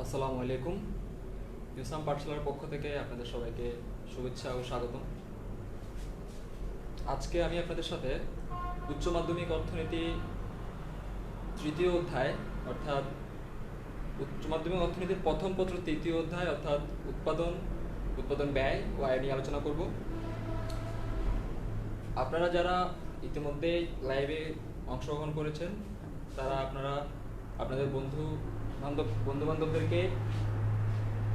আসসালামু আলাইকুম। ইসলাম পাঠশালার পক্ষ থেকে আপনাদের সবাইকে শুভেচ্ছা ও স্বাগতম। আজকে আমি আপনাদের সাথে উচ্চ মাধ্যমিক অর্থনীতি তৃতীয় অধ্যায় অর্থাৎ উচ্চ মাধ্যমিক অর্থনীতির প্রথম পত্র তৃতীয় অধ্যায় অর্থাৎ উৎপাদন উৎপাদন ব্যয় ও আয় নিয়ে আলোচনা করব। আপনারা যারা ইতিমধ্যে লাইভে অংশগ্রহণ করেছেন তারা আপনাদের বন্ধু বান্ধবদেরকে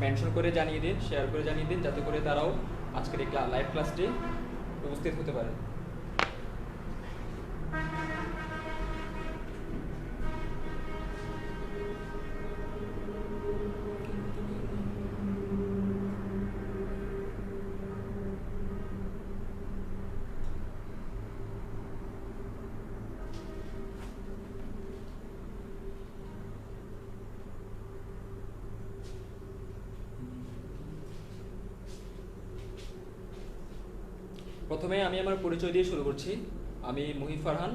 মেনশন করে জানিয়ে দিন, শেয়ার করে জানিয়ে দিন, যাতে করে তারাও আজকের এই লাইভ ক্লাসটি উপস্থিত হতে পারে। প্রথমে আমি আমার পরিচয় দিয়ে শুরু করছি। আমি মুহিব ফারহান,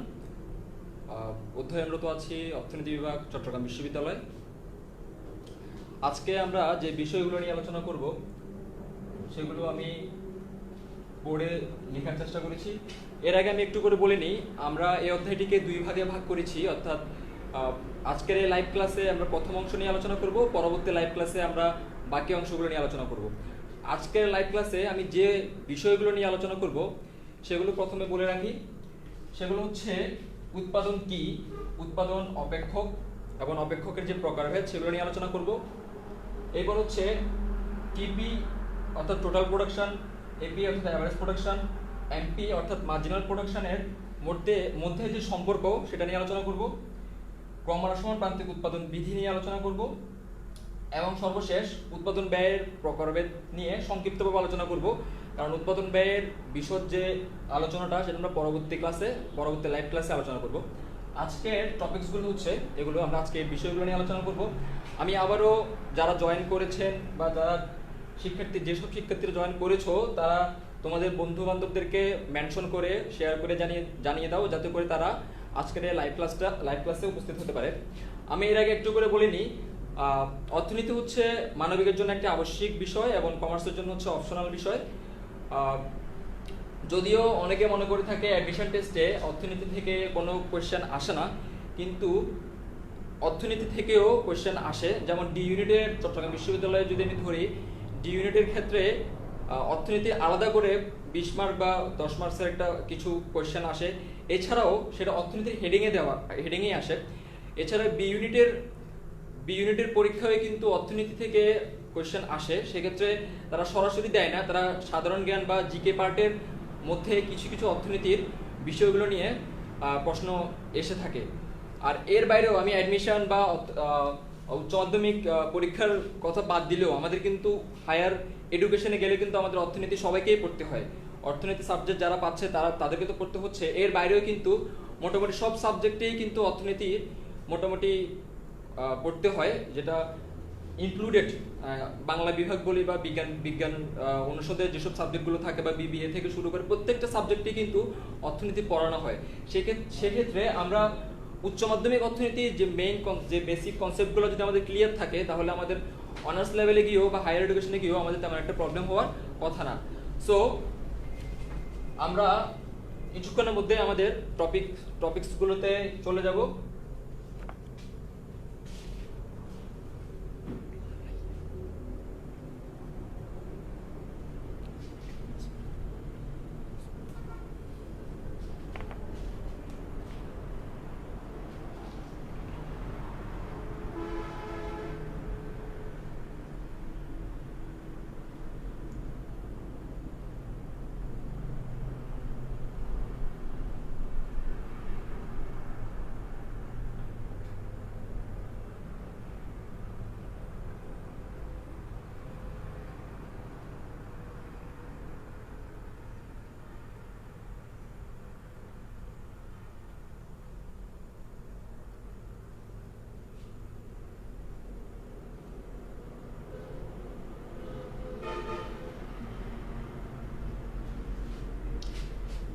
অধ্যয়নরত আছি অর্থনীতি বিভাগ, চট্টগ্রাম বিশ্ববিদ্যালয়। আজকে আমরা যে বিষয়গুলো নিয়ে আলোচনা করব সেগুলো আমি বোর্ডে লেখার চেষ্টা করেছি। এর আগে আমি একটু করে বলে নিই, আমরা এই অধ্যায়টিকে দুই ভাগে ভাগ করেছি, অর্থাৎ আজকের এই লাইভ ক্লাসে আমরা প্রথম অংশ নিয়ে আলোচনা করব, পরবর্তী লাইভ ক্লাসে আমরা বাকি অংশগুলো নিয়ে আলোচনা করব। আজকের লাইভ ক্লাসে আমি যে বিষয়গুলো নিয়ে আলোচনা করব সেগুলো প্রথমে বলে রাখি। সেগুলো হচ্ছে উৎপাদন কি, উৎপাদন, অপেক্ষক এবং অপেক্ষকের যে প্রকারভেদ সেগুলো নিয়ে আলোচনা করব। এরপর হচ্ছে টিপি অর্থাৎ টোটাল প্রোডাকশন, এপি অর্থাৎ অ্যাভারেজ প্রোডাকশন, এমপি অর্থাৎ মার্জিনাল প্রোডাকশনের মধ্যে যে সম্পর্ক সেটা নিয়ে আলোচনা করব। ক্রমহ্রাসমান প্রান্তিক উৎপাদন বিধি নিয়ে আলোচনা করব এবং সর্বশেষ উৎপাদন ব্যয়ের প্রকারভেদ নিয়ে সংক্ষিপ্তভাবে আলোচনা করব, কারণ উৎপাদন ব্যয়ের বিশদ যে আলোচনাটা সেটা আমরা পরবর্তী লাইভ ক্লাসে আলোচনা করব। আজকের টপিকসগুলো হচ্ছে এগুলো, আমরা আজকে এই বিষয়গুলো নিয়ে আলোচনা করব। আমি আবারও যারা জয়েন করেছেন বা যারা যেসব শিক্ষার্থীরা জয়েন করেছো তারা তোমাদের বন্ধু বান্ধবদেরকে মেনশন করে শেয়ার করে জানিয়ে দাও, যাতে করে তারা আজকের এই লাইভ ক্লাসে উপস্থিত হতে পারে। আমি এর আগে একটু করে বলিনি, অর্থনীতি হচ্ছে মানবিকের জন্য একটি আবশ্যিক বিষয় এবং কমার্সের জন্য হচ্ছে অপশনাল বিষয়। যদিও অনেকে মনে করে থাকে অ্যাডমিশন টেস্টে অর্থনীতি থেকে কোনো কোয়েশ্চেন আসে না, কিন্তু অর্থনীতি থেকেও কোয়েশ্চেন আসে। যেমন ডি ইউনিটের চট্টগ্রাম বিশ্ববিদ্যালয়ে যদি আমি ধরি, ডি ইউনিটের ক্ষেত্রে অর্থনীতি আলাদা করে 20 মার্ক বা 10 মার্কসের একটা কিছু কোয়েশ্চেন আসে। এছাড়াও সেটা অর্থনীতির হেডিংয়েই আসে। এছাড়া বি ইউনিটের পরীক্ষায় কিন্তু অর্থনীতি থেকে কোয়েশ্চেন আসে, সেক্ষেত্রে তারা সরাসরি দেয় না, তারা সাধারণ জ্ঞান বা জিকে পার্টের মধ্যে কিছু কিছু অর্থনীতির বিষয়গুলো নিয়ে প্রশ্ন এসে থাকে। আর এর বাইরেও আমি অ্যাডমিশন বা উচ্চ মাধ্যমিক পরীক্ষার কথা বাদ দিলেও আমাদের কিন্তু হায়ার এডুকেশনে গেলে কিন্তু আমাদের অর্থনীতি সবাইকেই পড়তে হয়। অর্থনীতি সাবজেক্ট যারা পাচ্ছে তাদেরকে তো পড়তে হচ্ছে। এর বাইরেও কিন্তু মোটামুটি সব সাবজেক্টেই কিন্তু অর্থনীতি মোটামুটি পড়তে হয়, যেটা ইনক্লুডেড বাংলা বিভাগ বলি বা বিজ্ঞান অনুষদের যেসব সাবজেক্টগুলো থাকে বা বিবিএ থেকে শুরু করে প্রত্যেকটা সাবজেক্টে কিন্তু অর্থনীতি পড়ানো হয়। সেক্ষেত্রে আমরা উচ্চ মাধ্যমিক অর্থনীতির যে বেসিক কনসেপ্টগুলো যদি আমাদের ক্লিয়ার থাকে, তাহলে আমাদের অনার্স লেভেলে গিয়েও বা হায়ার এডুকেশনে গিয়েও আমাদের তেমন একটা প্রবলেম হওয়ার কথা না। সো আমরা কিছুক্ষণের মধ্যে আমাদের টপিকসগুলোতে চলে যাব।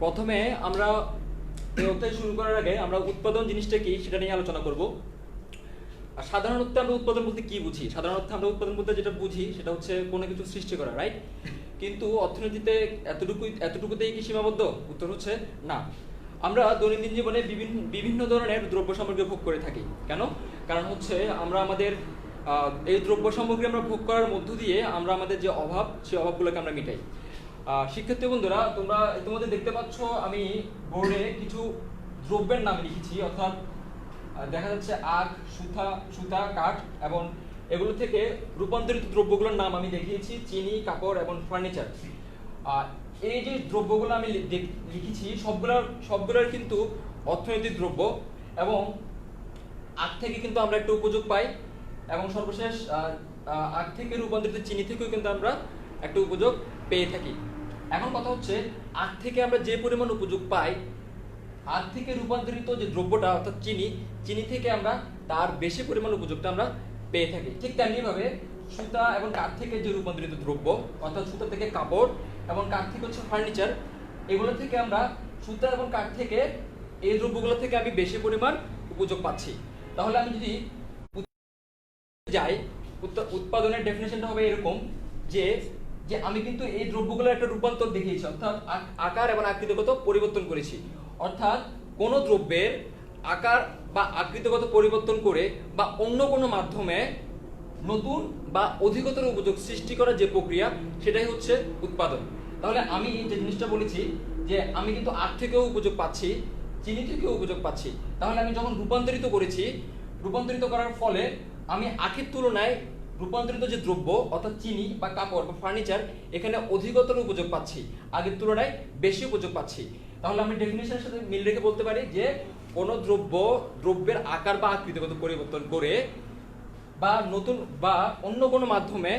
প্রথমে আমরা এই অধ্যায় শুরু করার আগে আমরা উৎপাদন জিনিসটা কি সেটা নিয়ে আলোচনা করব। আর সাধারণত আমরা উৎপাদন বলতে কি বুঝি? সাধারণত আমরা উৎপাদন বলতে যেটা বুঝি সেটা হচ্ছে কোনো কিছু সৃষ্টি করা, রাইট? কিন্তু অর্থনীতিতে এতটুকুতেই কি সীমাবদ্ধ? উত্তর হচ্ছে না। আমরা দৈনন্দিন জীবনে বিভিন্ন ধরনের দ্রব্য সামগ্রী ভোগ করে থাকি। কেন? কারণ হচ্ছে আমরা আমাদের এই দ্রব্য সামগ্রী আমরা ভোগ করার মধ্য দিয়ে আমরা আমাদের যে অভাব, সেই অভাবগুলোকে আমরা মিটাই। শিক্ষার্থী বন্ধুরা, তোমরা ইতিমধ্যে দেখতে পাচ্ছ আমি বোর্ডে কিছু দ্রব্যের নাম লিখেছি, অর্থাৎ দেখা যাচ্ছে আখ, সুতা, কাঠ, এবং এগুলো থেকে রূপান্তরিত দ্রব্যগুলোর নাম আমি দেখিয়েছি, চিনি, কাপড় এবং ফার্নিচার। এই যে দ্রব্যগুলো আমি লিখেছি সবগুলোর কিন্তু অর্থনৈতিক দ্রব্য, এবং আখ থেকে কিন্তু আমরা একটা উপযোগ পাই, এবং সর্বশেষ আখ থেকে রূপান্তরিত চিনি থেকেও কিন্তু আমরা একটা উপযোগ পেয়ে থাকি। এখন কথা হচ্ছে, আখ থেকে আমরা যে পরিমাণ উপযোগ পাই, আখ থেকে রূপান্তরিত যে দ্রব্যটা অর্থাৎ চিনি থেকে আমরা তার বেশি পরিমাণ উপযোগটা আমরা পেয়ে থাকি। ঠিক তেমনিভাবে সুতা এবং কাঠ থেকে যে রূপান্তরিত দ্রব্য, অর্থাৎ সুতা থেকে কাপড় এবং কাঠ থেকে হচ্ছে ফার্নিচার, এগুলো থেকে আমরা সুতা এবং কাঠ থেকে এই দ্রব্যগুলো থেকে আমি বেশি পরিমাণ উপযোগ পাচ্ছি। তাহলে আমি যদি যাই, উৎপাদনের ডেফিনেশনটা হবে এরকম যে আমি কিন্তু এই দ্রব্যগুলোর একটা রূপান্তর দেখিয়েছি, অর্থাৎ আকার এবং আকৃতিগত পরিবর্তন করেছি। অর্থাৎ কোন দ্রব্যের আকার বা আকৃতিগত পরিবর্তন করে বা অন্য কোনো মাধ্যমে নতুন বা অধিকতর উপযোগ সৃষ্টি করার যে প্রক্রিয়া, সেটাই হচ্ছে উৎপাদন। তাহলে আমি যে জিনিসটা বলেছি যে আমি কিন্তু আখ থেকেও উপযোগ পাচ্ছি, চিনি থেকেও উপযোগ পাচ্ছি, তাহলে আমি যখন রূপান্তরিত করেছি, রূপান্তরিত করার ফলে আমি আখের তুলনায় রূপান্তরিত যে দ্রব্য অর্থাৎ চিনি বা কাপড় বা ফার্নিচার, এখানে অধিকতর উপযোগ পাচ্ছি, আগের তুলনায় বেশি উপযোগ পাচ্ছি। তাহলে আমি ডেফিনেশনের সাথে মিল রেখে বলতে পারি যে কোন দ্রব্যের আকার বা আকৃতিগত পরিবর্তন করে বা নতুন বা অন্য কোনো মাধ্যমে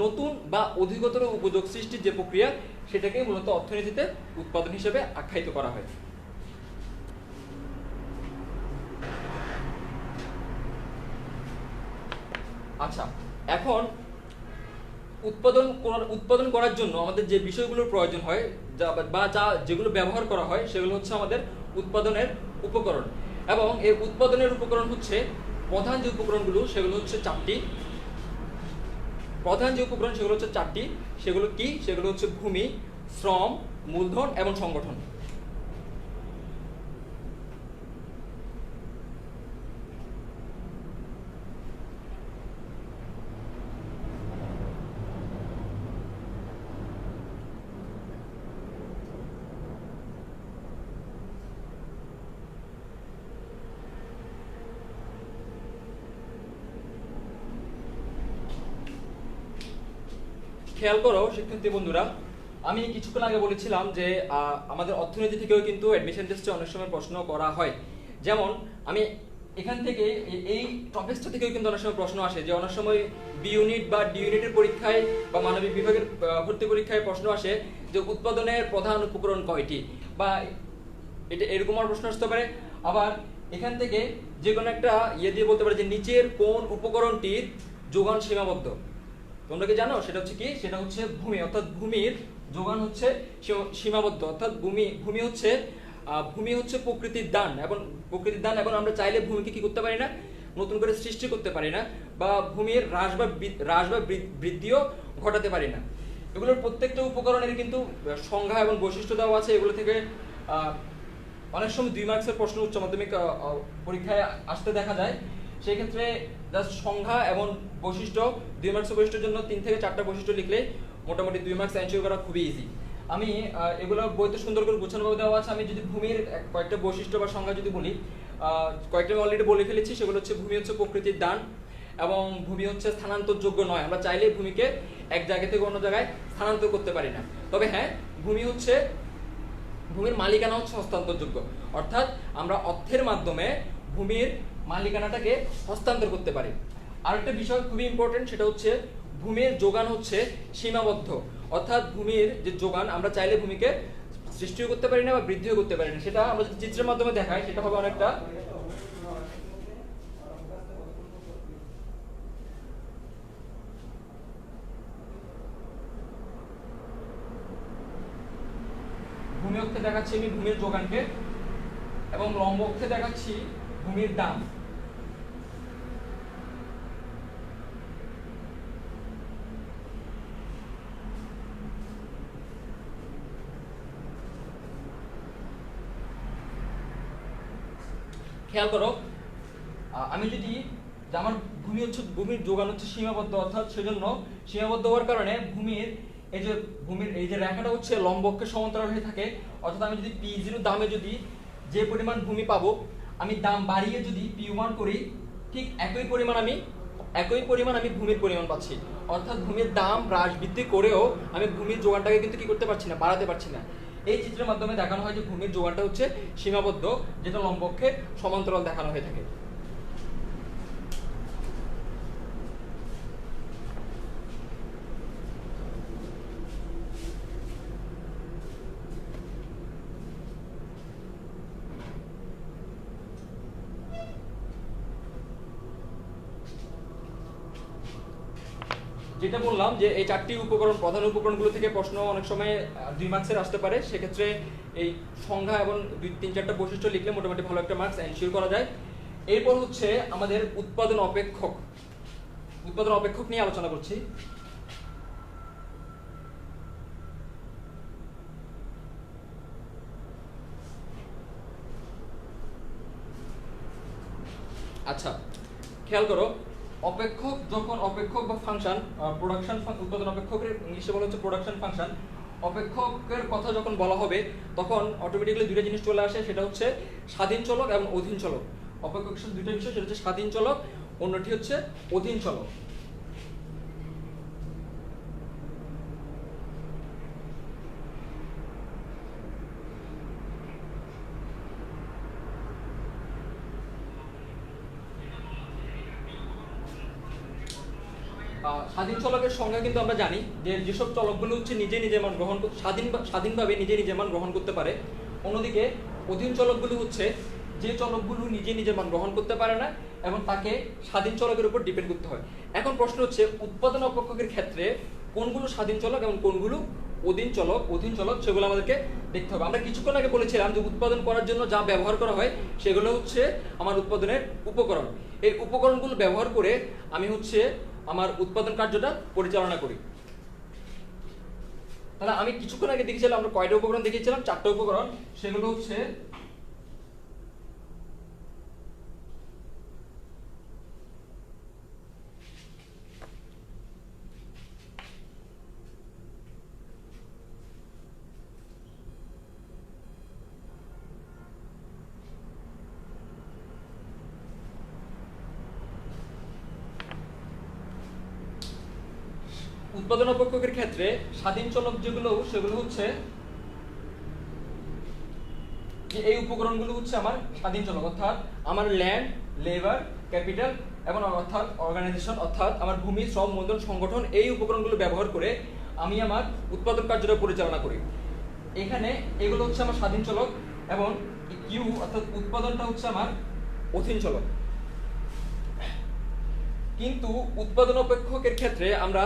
নতুন বা অধিকতর উপযোগ সৃষ্টির যে প্রক্রিয়া, সেটাকে মূলত অর্থনীতিতে উৎপাদন হিসেবে আখ্যায়িত করা হয়। আচ্ছা, এখন উৎপাদন করার জন্য আমাদের যে বিষয়গুলোর প্রয়োজন হয় যেগুলো ব্যবহার করা হয়, সেগুলো হচ্ছে আমাদের উৎপাদনের উপকরণ। এবং এই উৎপাদনের উপকরণ হচ্ছে প্রধান যে উপকরণগুলো, সেগুলো হচ্ছে চারটি। সেগুলো কি? সেগুলো হচ্ছে ভূমি, শ্রম, মূলধন এবং সংগঠন। খেয়াল করো শিক্ষার্থী বন্ধুরা, আমি কিছুক্ষণ আগে বলেছিলাম যে আমাদের অর্থনীতি থেকেও কিন্তু অ্যাডমিশন টেস্টে অনেক সময় প্রশ্ন করা হয়। যেমন আমি এখান থেকে এই টপিকসটা থেকেও কিন্তু অনেক সময় প্রশ্ন আসে, যে অনেক সময় বি ইউনিট বা ডি ইউনিটের পরীক্ষায় বা মানবিক বিভাগের ভর্তি পরীক্ষায় প্রশ্ন আসে যে উৎপাদনের প্রধান উপকরণ কয়টি, বা এটা এরকম আর প্রশ্ন আসতে পারে। আবার এখান থেকে যে কোনো একটা দিয়ে বলতে পারে যে নিচের কোন উপকরণটির যোগান সীমাবদ্ধ। তোমরা কি জানো সেটা হচ্ছে কি? সেটা হচ্ছে ভূমি, অর্থাৎ ভূমির যোগান হচ্ছে সীমাবদ্ধ, অর্থাৎ ভূমি হচ্ছে প্রকৃতির দান, এবং আমরা চাইলে ভূমিকে কি করতে পারি না, নতুন করে সৃষ্টি করতে পারি না, বা ভূমির হ্রাস বা বৃদ্ধিও ঘটাতে পারি না। এগুলোর প্রত্যেকটা উপকরণের কিন্তু সংজ্ঞা এবং বৈশিষ্ট্য দেওয়া আছে। এগুলো থেকে অনেক সময় 2 মার্কসের প্রশ্ন উচ্চ মাধ্যমিক পরীক্ষায় আসতে দেখা যায়। সেই ক্ষেত্রে জাস্ট সংজ্ঞা এবং বৈশিষ্ট্য, 2 মার্কসের বৈশিষ্ট্যের জন্য 3 থেকে 4টা বৈশিষ্ট্য লিখলে মোটামুটি 2 মার্কস এনশিওর করা খুবই ইজি। আমি এগুলো বইতে সুন্দর করে গোছানোভাবে দেওয়া আছে। আমি যদি ভূমির কয়েকটা বৈশিষ্ট্য বা সংজ্ঞা যদি বলি, কয়েকটা আমি অলরেডি বলে ফেলেছি। সেগুলো হচ্ছে ভূমি হচ্ছে প্রকৃতির দান, এবং ভূমি হচ্ছে স্থানান্তরযোগ্য নয়। আমরা চাইলে ভূমিকে এক জায়গা থেকে অন্য জায়গায় স্থানান্তর করতে পারি না। তবে হ্যাঁ, ভূমির মালিকানা হচ্ছে হস্তান্তরযোগ্য, অর্থাৎ আমরা অর্থের মাধ্যমে ভূমির মালিকানাটাকে হস্তান্তর করতে পারি। আরেকটা বিষয় খুবই ইম্পর্টেন্ট, সেটা হচ্ছে ভূমির যোগান হচ্ছে সীমাবদ্ধ, অর্থাৎ ভূমির যে যোগান আমরা চাইলে ভূমিকে সৃষ্টিও করতে পারি না বা বৃদ্ধিও করতে পারি না। সেটা আমরা যদি চিত্রের মাধ্যমে দেখাই, সেটা হবে অনেকটা ভূমি অক্ষে দেখাচ্ছি আমি ভূমির যোগানকে, এবং লম্ব অক্ষে দেখাচ্ছি ভূমির দাম। খেয়াল করো, আমি যদি আমার ভূমির যোগান হচ্ছে সীমাবদ্ধ, অর্থাৎ সেজন্য সীমাবদ্ধ হওয়ার কারণে ভূমির এই যে রেখাটা হচ্ছে লম্বকে সমান্তরাল হয়ে থাকে, অর্থাৎ আমি যদি P0 দামে যদি যে পরিমাণ ভূমি পাবো, আমি দাম বাড়িয়ে যদি P1 করি, ঠিক একই পরিমাণ আমি ভূমির পরিমাণ পাচ্ছি। অর্থাৎ ভূমির দাম হ্রাস বৃদ্ধি করেও আমি ভূমির যোগানটাকে কিন্তু কি করতে পারছি না, বাড়াতে পারছি না। এই চিত্রের মাধ্যমে দেখানো হয় যে ভূমির যোগানটা হচ্ছে সীমাবদ্ধ, যেটা লম্বকে সমান্তরাল দেখানো হয়ে থাকে। যেটা বললাম যে এই চারটি প্রধান উপকরণগুলো থেকে প্রশ্ন অনেক সময় 2 মার্কসের আসতে পারে। সেক্ষেত্রে এই সংজ্ঞা এবং 2-3-4টা বৈশিষ্ট্য লিখলে মোটামুটি ভালো একটা মার্কস এনশিওর করা যায়। এরপর হচ্ছে আমাদের উৎপাদন অপেক্ষক নিয়ে আলোচনা করছি। আচ্ছা, খেয়াল করো, অপেক্ষক বা ফাংশন, উৎপাদন অপেক্ষকের ইংলিশে বলা হচ্ছে প্রোডাকশন ফাংশন। অপেক্ষকের কথা যখন বলা হবে তখন অটোমেটিক্যালি দুইটা জিনিস চলে আসে, সেটা হচ্ছে স্বাধীন চলক এবং অধীন চলক। অপেক্ষক দুইটা বিষয়, সেটা হচ্ছে স্বাধীন চলক, অন্যটি হচ্ছে অধীন চলক। স্বাধীন চলকের সংজ্ঞা কিন্তু আমরা জানি যে যেসব চলকগুলো হচ্ছে নিজে মান গ্রহণ স্বাধীনভাবে নিজে মান গ্রহণ করতে পারে। অন্যদিকে অধীন চলকগুলো হচ্ছে যে চলকগুলো নিজে মান গ্রহণ করতে পারে না এবং তাকে স্বাধীন চলকের উপর ডিপেন্ড করতে হয়। এখন প্রশ্ন হচ্ছে উৎপাদন অপেক্ষকের ক্ষেত্রে কোনগুলো স্বাধীন চলক এবং কোনগুলো অধীন চলক সেগুলো আমাদেরকে দেখতে হবে। আমরা কিছুক্ষণ আগে বলেছিলাম যে উৎপাদন করার জন্য যা ব্যবহার করা হয় সেগুলো হচ্ছে আমার উৎপাদনের উপকরণ। এই উপকরণগুলো ব্যবহার করে আমি হচ্ছে আমার উৎপাদন কার্যটা পরিচালনা করি। তাহলে আমি কিছুক্ষণ আগে দেখেছিলাম, আমরা কয়টা উপকরণ দেখিয়েছিলাম? 4টা উপকরণ। সেগুলো হচ্ছে উৎপাদন অপেক্ষকের ক্ষেত্রে স্বাধীন চলক সেগুলো হচ্ছে যে এই উপকরণগুলো হচ্ছে আমার স্বাধীন চলক, অর্থাৎ আমার ল্যান্ড, লেবার, ক্যাপিটাল এবং অর্থাৎ অর্গানাইজেশন, অর্থাৎ আমার ভূমি, শ্রম, মূলধন, সংগঠন, এই উপকরণগুলো ব্যবহার করে আমি আমার উৎপাদন কার্যটা পরিচালনা করি। এখানে এগুলো হচ্ছে আমার স্বাধীন চলক এবং কিউ অর্থাৎ উৎপাদনটা হচ্ছে আমার অধীন চলক। কিন্তু উৎপাদন অপেক্ষকের ক্ষেত্রে আমরা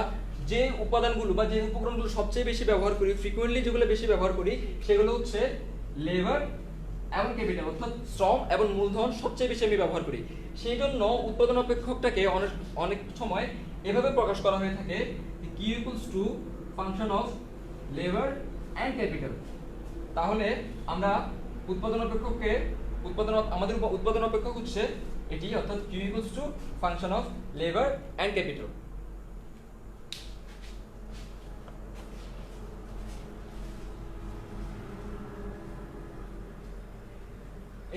যে উপাদানগুলো বা যে উপকরণগুলো সবচেয়ে বেশি ব্যবহার করি, ফ্রিকোয়েন্টলি যেগুলো বেশি ব্যবহার করি, সেগুলো হচ্ছে লেবার এবং ক্যাপিটাল, অর্থাৎ শ্রম এবং মূলধন সবচেয়ে বেশি আমি ব্যবহার করি। সেই জন্য উৎপাদন অপেক্ষকটাকে অনেক সময় এভাবে প্রকাশ করা হয়ে থাকে, Q equals to function of labour and capital. তাহলে আমরা আমাদের উৎপাদন অপেক্ষক হচ্ছে এটি, অর্থাৎ Q equals to function of labour and capital.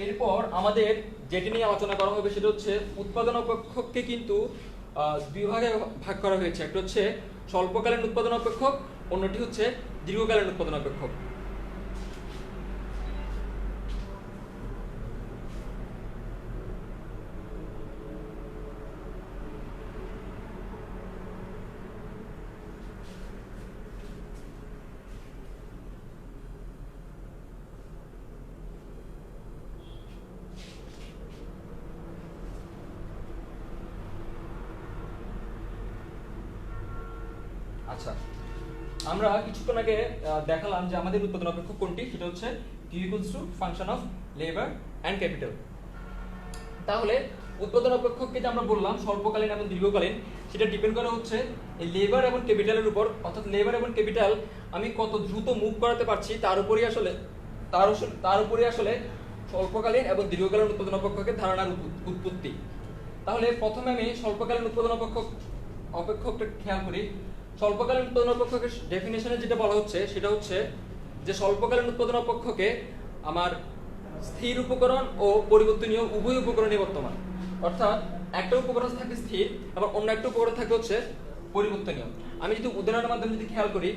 এরপর আমাদের যেটি নিয়ে আলোচনা করা হবে সেটা হচ্ছে উৎপাদন অপেক্ষককে কিন্তু দুই ভাগে ভাগ করা হয়েছে। একটা হচ্ছে স্বল্পকালীন উৎপাদন অপেক্ষক, অন্যটি হচ্ছে দীর্ঘকালীন উৎপাদন অপেক্ষক। আচ্ছা, আমরা কিছুক্ষণ আগে দেখালাম যে আমাদের উৎপাদন অপেক্ষক কোনটি, সেটা হচ্ছে Q equals to function of labour and capital. তাহলে উৎপাদন অপেক্ষককে যে আমরা বললাম স্বল্পকালীন এবং দীর্ঘকালীন, সেটা ডিপেন্ড করা হচ্ছে এই লেবার এবং ক্যাপিটালের উপর, অর্থাৎ লেবার এবং ক্যাপিটাল আমি কত দ্রুত মুভ করাতে পারছি তার উপরই আসলে স্বল্পকালীন এবং দীর্ঘকালীন উৎপাদন অপেক্ষকের ধারণার উৎপত্তি। তাহলে প্রথমে আমি স্বল্পকালীন উৎপাদন অপেক্ষকটা খেয়াল করি। স্বল্পকালীন উৎপাদন অপেক্ষকের ডেফিনেশনে যেটা বলা হচ্ছে সেটা হচ্ছে যে স্বল্পকালীন উৎপাদন অপেক্ষকে আমার স্থির উপকরণ ও পরিবর্তনীয় উভয় উপকরণই বর্তমান, অর্থাৎ একটা উপকরণ থাকবে স্থির আবার অন্য একটা উপকরণ থাকবে হচ্ছে পরিবর্তনীয়। আমি যদি উদাহরণের মাধ্যমে যদি খেয়াল করি,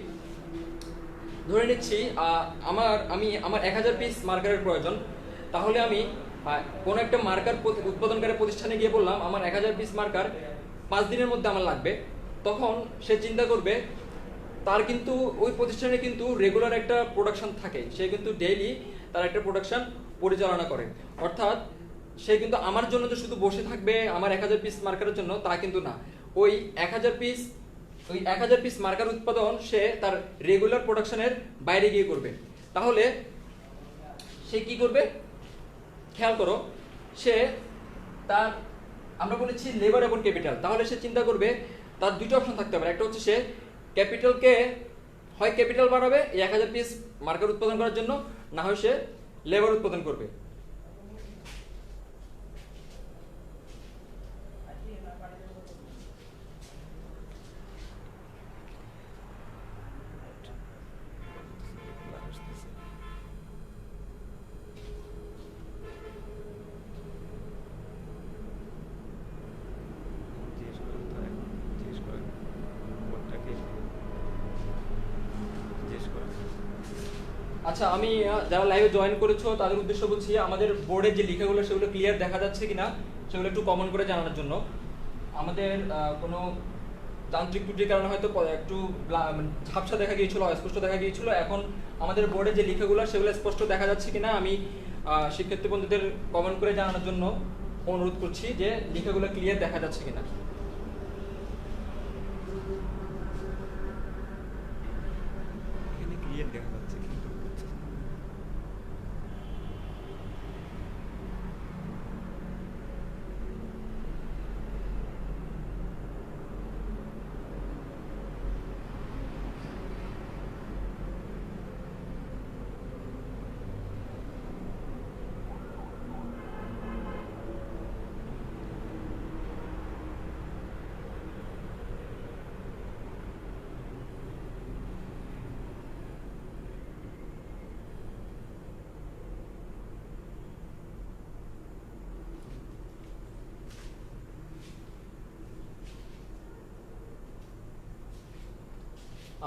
ধরে নিচ্ছি আমার 1000 পিস মার্কারের প্রয়োজন। তাহলে আমি কোনো একটা মার্কার উৎপাদনকারী প্রতিষ্ঠানে গিয়ে বললাম আমার 1000 পিস মার্কার 5 দিনের মধ্যে আমার লাগবে। তখন সে চিন্তা করবে তার কিন্তু ওই প্রতিষ্ঠানে কিন্তু রেগুলার একটা প্রোডাকশন থাকে, সে কিন্তু ডেইলি তার একটা প্রোডাকশন পরিচালনা করে। অর্থাৎ সে কিন্তু আমার জন্য যে শুধু বসে থাকবে আমার 1000 পিস মার্কারের জন্য তা কিন্তু না। ওই 1000 পিস মার্কার উৎপাদন সে তার রেগুলার প্রোডাকশনের বাইরে গিয়ে করবে। তাহলে সে কি করবে খেয়াল করো, সে তার আমরা বলেছি লেবার এবং ক্যাপিটাল। তাহলে সে চিন্তা করবে তার দুটো অপশন থাকতে পারে, একটা হচ্ছে সে ক্যাপিটালকে হয় ক্যাপিটাল বাড়াবে এই 1000 পিস মার্কার উৎপাদন করার জন্য, না হয় সে লেবার উৎপাদন করবে। আচ্ছা, আমি যারা লাইভে জয়েন করেছো তাদের উদ্দেশ্য বলছি, আমাদের বোর্ডে যে লেখাগুলো সেগুলো ক্লিয়ার দেখা যাচ্ছে কিনা সেগুলো একটু কমেন্ট করে জানানোর জন্য। আমাদের কোনো যান্ত্রিক ত্রুটির কারণে হয়তো একটু ঝাপসা দেখা গিয়েছিল, অস্পষ্ট দেখা গিয়েছিল। এখন আমাদের বোর্ডে যে লেখাগুলো সেগুলো স্পষ্ট দেখা যাচ্ছে কিনা আমি শিক্ষার্থী বন্ধুদের কমেন্ট করে জানানোর জন্য অনুরোধ করছি যে লেখাগুলো ক্লিয়ার দেখা যাচ্ছে কিনা। ক্লিয়ার দেখা যাচ্ছে কিন্তু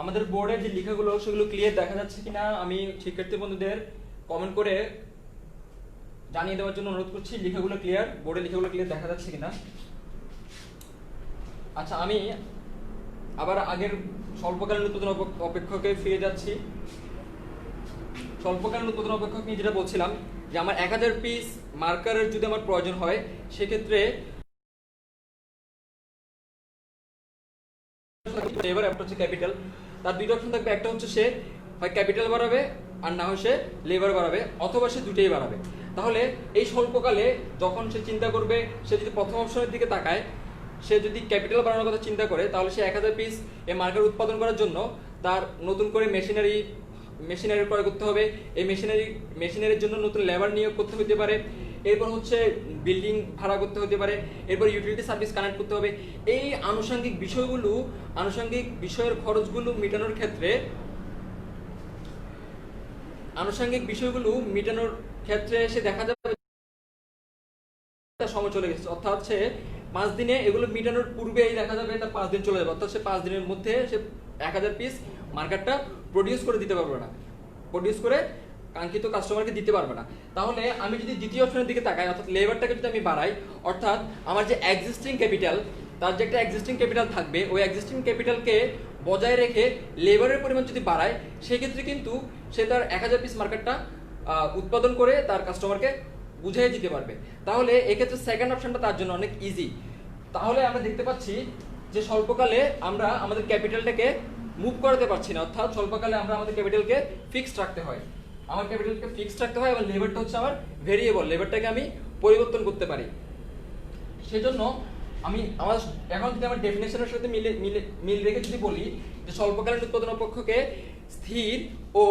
আমাদের বোর্ডে যে লেখাগুলো সেগুলো ক্লিয়ার দেখা যাচ্ছে কিনা আমি শিক্ষার্থী বন্ধুদের কমেন্ট করে জানিয়ে দেওয়ার জন্য অনুরোধ করছি। লেখাগুলো ক্লিয়ার, বোর্ডে লেখাগুলো ক্লিয়ার দেখা যাচ্ছে কিনা। আচ্ছা, আমি আবার আগের স্বল্পকালীন উৎপাদন অপেক্ষকে ফিরে যাচ্ছি। স্বল্পকালীন উৎপাদন অপেক্ষক নিয়ে যেটা বলছিলাম যে আমার 1000 পিস মার্কারের যদি আমার প্রয়োজন হয় সেক্ষেত্রে এবার একটা হচ্ছে ক্যাপিটাল। তার দুইটা অপশন থাকবে, একটা হচ্ছে সে হয় ক্যাপিটাল বাড়াবে আর না হয় সে লেবার বাড়াবে, অথবা সে দুটোই বাড়াবে। তাহলে এই স্বল্পকালে যখন সে চিন্তা করবে, সে যদি প্রথম অপশনের দিকে তাকায়, সে যদি ক্যাপিটাল বাড়ানোর কথা চিন্তা করে তাহলে সে 1000 পিস এই মার্কার উৎপাদন করার জন্য তার নতুন করে মেশিনারি ক্রয় করতে হবে। এই মেশিনারির জন্য নতুন লেবার নিয়োগ করতে হতে পারে। এরপর হচ্ছে বিল্ডিং ভাড়া করতে হতে পারে। এরপর ইউটিলিটি সার্ভিস কানেক্ট করতে হবে। এই আনুষঙ্গিক বিষয়ের খরচগুলো মেটানোর ক্ষেত্রে সে দেখা যাবে সময় চলে গেছে। অর্থাৎ সে 5 দিনে এগুলো মেটানোর পূর্বেই দেখা যাবে তার 5 দিন চলে যাবে। অর্থাৎ সে 5 দিনের মধ্যে সে 1000 পিস মার্কারটা প্রডিউস করে দিতে পারবে না, প্রডিউস করে কাঙ্ক্ষিত কাস্টমারকে দিতে পারবে না। তাহলে আমি যদি দ্বিতীয় অপশনের দিকে তাকাই, অর্থাৎ লেবারটাকে যদি আমি বাড়াই, অর্থাৎ আমার যে এক্সিস্টিং ক্যাপিটাল, তার যে একটা এক্সিস্টিং ক্যাপিটাল থাকবে, ওই এক্সিস্টিং ক্যাপিটালকে বজায় রেখে লেবারের পরিমাণ যদি বাড়ায়, সেই ক্ষেত্রে কিন্তু সে তার 1000 পিস মার্কারটা উৎপাদন করে তার কাস্টমারকে বুঝিয়ে দিতে পারবে। তাহলে এক্ষেত্রে সেকেন্ড অপশনটা তার জন্য অনেক ইজি। তাহলে আমরা দেখতে পাচ্ছি যে স্বল্পকালে আমরা আমাদের ক্যাপিটালটাকে মুভ করাতে পারছি না, অর্থাৎ স্বল্পকালে আমরা আমাদের ক্যাপিটালকে ফিক্সড রাখতে হয়। আমার ক্যাপিটালকে ফিক্সড রাখতে হয় এবং লেবারটা হচ্ছে আমার ভেরিয়েবল, লেবারটাকে আমি পরিবর্তন করতে পারি। সেজন্য এখন যদি আমার ডেফিনেশনের সাথে মিল রেখে যদি বলি যে স্বল্পকালীন উৎপাদন অপেক্ষকে স্থির ও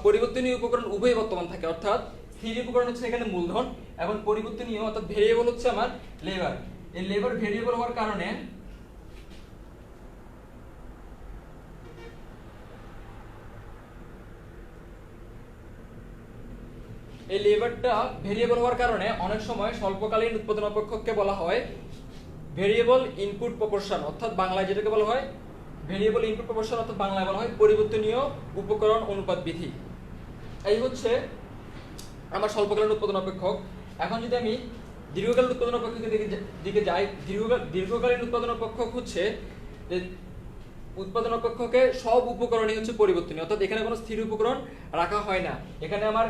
পরিবর্তনীয় উপকরণ উভয় বর্তমান থাকে, অর্থাৎ স্থির উপকরণ হচ্ছে এখানে মূলধন, এবং পরিবর্তনীয় অর্থাৎ ভেরিয়েবল হচ্ছে আমার লেবার। এই লেবার ভেরিয়েবল হওয়ার কারণে এই লেবারটা ভেরিয়েবল হওয়ার কারণে অনেক সময় স্বল্পকালীন উৎপাদন অপেক্ষককে বলা হয় ভেরিয়েবল ইনপুট প্রপোর্শন, অর্থাৎ বাংলায় যেটাকে বলা হয় ভেরিয়েবল ইনপুট প্রপোর্শন, অর্থাৎ বাংলায় বলা হয় পরিবর্তনীয় উপকরণ অনুপাত বিধি। এই হচ্ছে আমার স্বল্পকালীন উৎপাদন অপেক্ষক। এখন যদি আমি দীর্ঘকালীন উৎপাদন অপেক্ষকের দিকে যাই, দীর্ঘকালীন উৎপাদন অপেক্ষক হচ্ছে যে উৎপাদন অপেক্ষকে সব উপকরণই হচ্ছে পরিবর্তনীয়, অর্থাৎ এখানে কোনো স্থির উপকরণ রাখা হয় না। এখানে আমার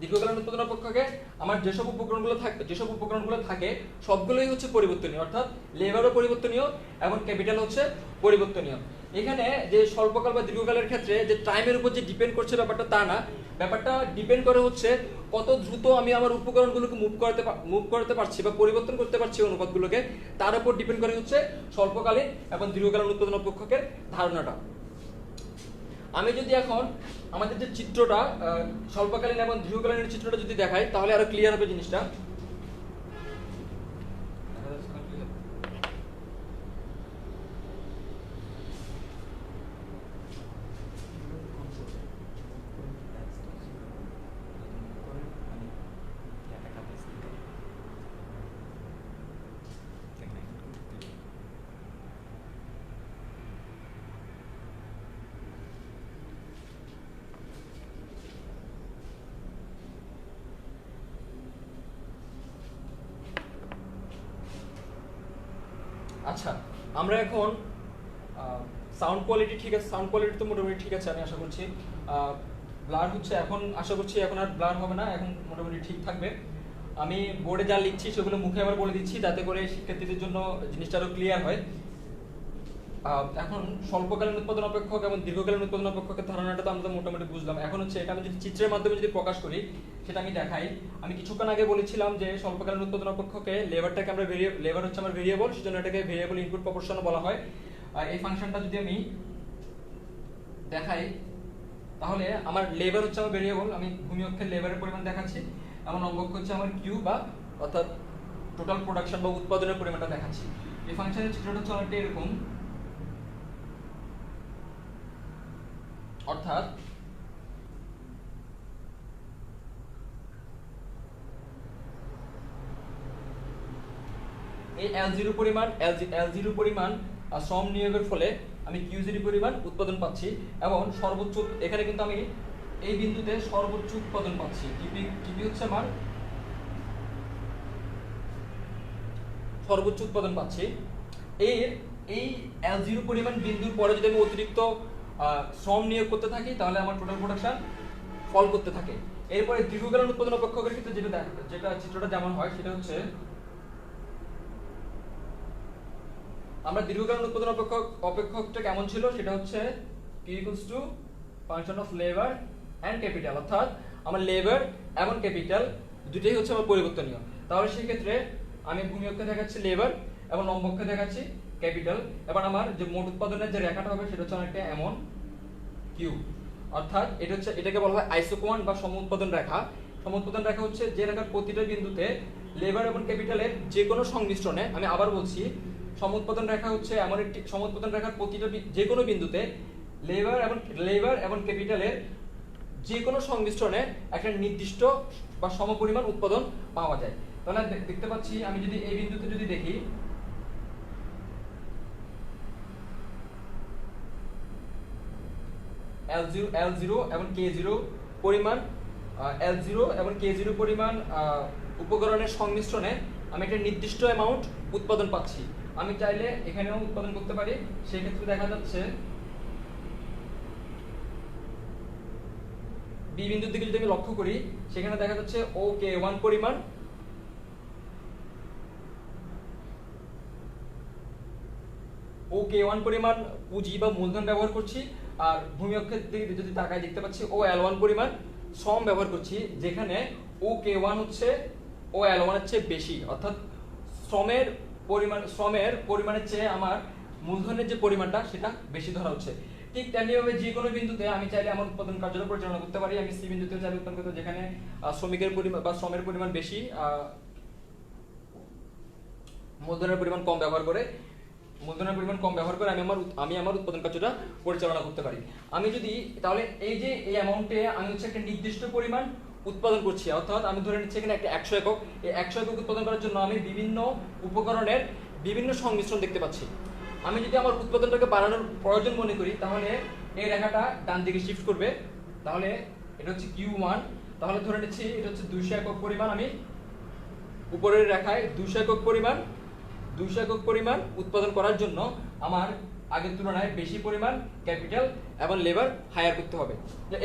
দীর্ঘকালীন উৎপাদন অপেক্ষকে আমার যেসব উপকরণগুলো থাকে সবগুলোই হচ্ছে পরিবর্তনীয়, অর্থাৎ লেবারও পরিবর্তনীয় এবং ক্যাপিটাল হচ্ছে পরিবর্তনীয়। এখানে যে স্বল্পকাল বা দীর্ঘকালের ক্ষেত্রে যে টাইমের উপর যে ডিপেন্ড করছে ব্যাপারটা তা না, ব্যাপারটা ডিপেন্ড করে হচ্ছে কত দ্রুত আমি আমার উপকরণগুলোকে মুভ করতে পারছি বা পরিবর্তন করতে পারছি অনুপাতগুলোকে, তার উপর ডিপেন্ড করে হচ্ছে স্বল্পকালীন এবং দীর্ঘকালীন উৎপাদন অপেক্ষকের ধারণাটা। আমি যদি এখন আমাদের যে চিত্রটা স্বল্পকালীন এবং দীর্ঘকালীন চিত্রটা যদি দেখাই তাহলে আরো ক্লিয়ার হবে জিনিসটা। আচ্ছা, আমরা এখন সাউন্ড কোয়ালিটি ঠিক আছে, সাউন্ড কোয়ালিটি তো মোটামুটি ঠিক আছে, আমি আশা করছি। ব্লার হচ্ছে এখন, আশা করছি এখন আর ব্লার হবে না, এখন মোটামুটি ঠিক থাকবে। আমি বোর্ডে যা লিখছি সেগুলো মুখে আবার বলে দিচ্ছি যাতে করে শিক্ষার্থীদের জন্য জিনিসটা আরো ক্লিয়ার হয়। এখন স্বল্পকালীন উৎপাদন অপেক্ষক এবং দীর্ঘকালীন উৎপাদন অপেক্ষকের ধারণাটা তো আমরা মোটামুটি বুঝলাম। এখন হচ্ছে এটা আমি যদি চিত্রের মাধ্যমে যদি প্রকাশ করি সেটা আমি দেখাই। আমি কিছুক্ষণ আগে বলেছিলাম যে স্বল্পকালীন উৎপাদন অপেক্ষকে লেবারটাকে আমরা লেবার হচ্ছে আমার ভেরিয়েবল, সেজন্য এটাকে ভেরিয়েবল ইনপুট প্রপোর্শন বলা হয়। এই ফাংশনটা যদি আমি দেখাই তাহলে আমার লেবার হচ্ছে আমার ভেরিয়েবল, আমি ভূমি অক্ষের লেবারের পরিমাণ দেখাচ্ছি, এবং অঙ্গক হচ্ছে আমার কিউ বা অর্থাৎ টোটাল প্রোডাকশন বা উৎপাদনের পরিমাণটা দেখাচ্ছি। এই ফাংশনের চিত্রটা হচ্ছে অনেকটা এরকম, অর্থাৎ এই L0 পরিমাণ শ্রম নিয়োগের ফলে আমি Q0 পরিমাণ উৎপাদন পাচ্ছি, এবং সর্বোচ্চ এখানে কিন্তু আমি এই বিন্দুতে সর্বোচ্চ উৎপাদন পাচ্ছি। টিপি হচ্ছে আমার সর্বোচ্চ উৎপাদন পাচ্ছি। এই L0 পরিমাণ বিন্দুর পরে যদি আমি অতিরিক্ত শ্রম নিয়োগ করতে থাকি তাহলে আমার টোটাল প্রোডাকশন ফল করতে থাকে। এরপরে দীর্ঘকালীন উৎপাদন অপেক্ষকের ক্ষেত্রে যেটা চিত্রটা যেমন হয় সেটা হচ্ছে আমরা দীর্ঘকালীন উৎপাদন অপেক্ষকটা কেমন ছিল সেটা হচ্ছে Q = function of labour and capital, অর্থাৎ আমার লেবার এবং ক্যাপিটাল দুটোই হচ্ছে আমার পরিবর্তনীয়। তাহলে সেই ক্ষেত্রে আমি ভূমি অক্ষে দেখাচ্ছি লেবার এবং লম্ব অক্ষে দেখাচ্ছি ক্যাপিটাল। এবার আমার যে মোট উৎপাদনের যে রেখাটা হবে সেটা হচ্ছে অনেকটা এমন কিউ, অর্থাৎ এটাকে বলা হয় আইসোকোয়ান বা সম উৎপাদন রেখা। সম উৎপাদন রেখা হচ্ছে যে রেখার প্রতিটা বিন্দুতে লেবার এবং ক্যাপিটালের যে কোনো সংমিশ্রণে, আমি আবার বলছি, সম উৎপাদন রেখা হচ্ছে এমন একটি সম উৎপাদন রেখার প্রতিটা যে কোনো বিন্দুতে লেবার এবং ক্যাপিটালের যে কোনো সংমিশ্রণে একটা নির্দিষ্ট বা সমপরিমাণ উৎপাদন পাওয়া যায়। তাহলে দেখতে পাচ্ছি আমি যদি এই বিন্দুতে যদি দেখি L0 এবং K0 পরিমাণ L0 এবং K0 পরিমাণ উপকরণের সংমিশ্রণে আমি একটা নির্দিষ্ট অ্যামাউন্ট উৎপাদন পাচ্ছি। আমি চাইলে এখানেও উৎপাদন করতে পারি। সেই ক্ষেত্রে দেখা যাচ্ছে বি বিন্দুর দিকে যদি আমি লক্ষ্য করি সেখানে দেখা যাচ্ছে OK1 পরিমাণ পুঁজি বা মূলধন ব্যবহার করছি, আর ভূমি অক্ষের দিকে যদি তাকায় দেখতে পাচ্ছি OL1 পরিমাণ শ্রম ব্যবহার করছি, যেখানে OK1 হচ্ছে OL1 এর চেয়ে বেশি, অর্থাৎ শ্রমের পরিমাণের চেয়ে আমার মূলধনের যে পরিমাণটা সেটা বেশি ধরা হচ্ছে। ঠিক তেমনিভাবে যে কোনো বিন্দুতে আমি চাইলে আমার উৎপাদন কার্যটা পরিচালনা করতে পারি। আমি সি বিন্দুতে চাইলে উৎপাদন করতে, যেখানে শ্রমিকের পরিমাণ বা শ্রমের পরিমাণ বেশি, মূলধনের পরিমাণ কম ব্যবহার করে আমি আমার উৎপাদন কার্যটা পরিচালনা করতে পারি। আমি যদি তাহলে এই যে এই অ্যামাউন্টে আমি হচ্ছে একটা নির্দিষ্ট পরিমাণ উৎপাদন করছি, অর্থাৎ আমি ধরে নিচ্ছি এখানে একটা 100 একক, এই 100 একক উৎপাদন করার জন্য আমি বিভিন্ন উপকরণের বিভিন্ন সংমিশ্রণ দেখতে পাচ্ছি। আমি যদি আমার উৎপাদনটাকে বাড়ানোর প্রয়োজন মনে করি, তাহলে এই রেখাটা ডান দিকে শিফট করবে। তাহলে এটা হচ্ছে Q1, তাহলে ধরে নিচ্ছি এটা হচ্ছে 200 একক পরিমাণ। আমি উপরের রেখায় 200 একক পরিমাণ উৎপাদন করার জন্য আমার আগের তুলনায় বেশি পরিমাণ ক্যাপিটাল এবং লেবার হায়ার করতে হবে।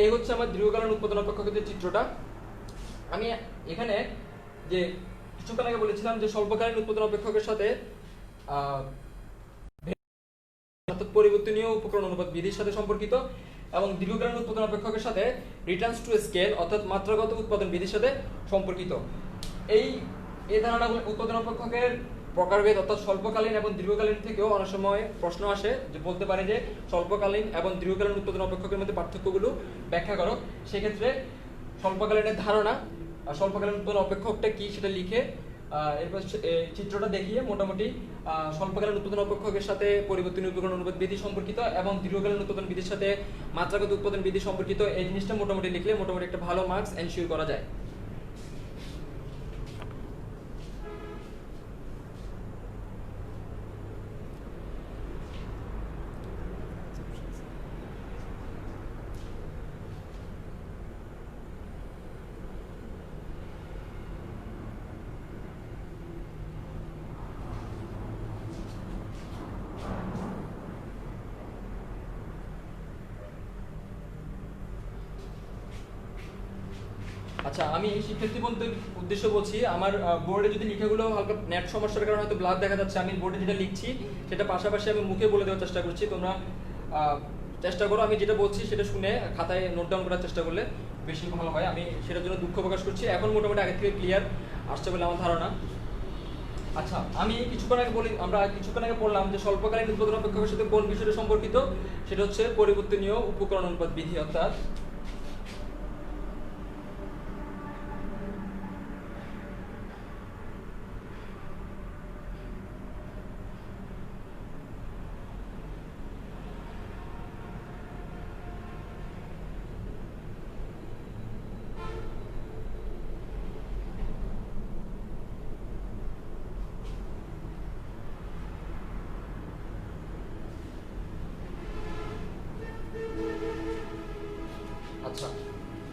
এই হচ্ছে আমার দীর্ঘকালীন উৎপাদন অপেক্ষকের চিত্রটা। আমি এখানে যে কিছুক্ষণ আগে বলেছিলাম যে স্বল্পকালীন উৎপাদন অপেক্ষকের সাথে পরিবর্তনীয় উপকরণ অনুপাত বিধির সাথে সম্পর্কিত এবং দীর্ঘকালীন উৎপাদন অপেক্ষকের সাথে রিটার্নস টু স্কেল অর্থাৎ মাত্রাগত উৎপাদন বিধির সাথে সম্পর্কিত। এই ধারণাগুলো উৎপাদন অপেক্ষকের প্রকারভেদ অর্থাৎ স্বল্পকালীন এবং দীর্ঘকালীন থেকেও অনেক সময় প্রশ্ন আসে, যে বলতে পারে যে স্বল্পকালীন এবং দীর্ঘকালীন উৎপাদন অপেক্ষকের মধ্যে পার্থক্যগুলো ব্যাখ্যা করো। সেক্ষেত্রে স্বল্পকালীনের ধারণা, স্বল্পকালীন উৎপাদন অপেক্ষকটা কি সেটা লিখে এরপর চিত্রটা দেখিয়ে মোটামুটি স্বল্পকালীন উৎপাদন অপেক্ষকের সাথে পরিবর্তনীয় উপকরণ অনুপাত বিধি সম্পর্কিত এবং দীর্ঘকালীন উৎপাদন বিধির সাথে মাত্রাগত উৎপাদন বিধি সম্পর্কিত এই জিনিসটা মোটামুটি লিখলে মোটামুটি একটা ভালো মার্কস এনশিওর করা যায়। আচ্ছা, আমি শিক্ষার্থী বন্ধুদের উদ্দেশ্য বলছি, আমার বোর্ডে যদি লেখাগুলো হালকা নেট সমস্যার কারণে হয়তো ব্লার দেখা যাচ্ছে, আমি বোর্ডে যেটা লিখছি সেটা পাশাপাশি আমি মুখে বলে দেওয়ার চেষ্টা করছি। তোমরা চেষ্টা করো আমি যেটা বলছি সেটা শুনে খাতায় নোট ডাউন করার চেষ্টা করলে বেশি ভালো হয়। আমি সেটার জন্য দুঃখ প্রকাশ করছি। এখন মোটামুটি আগে থেকে ক্লিয়ার আসছে বলে আমার ধারণা। আচ্ছা, আমি আমরা কিছুক্ষণ আগে বললাম যে স্বল্পকালীন উৎপাদন অপেক্ষকের সাথে কোন বিষয়টা সম্পর্কিত, সেটা হচ্ছে পরিবর্তনীয় উপকরণ অনুপাত বিধি অর্থাৎ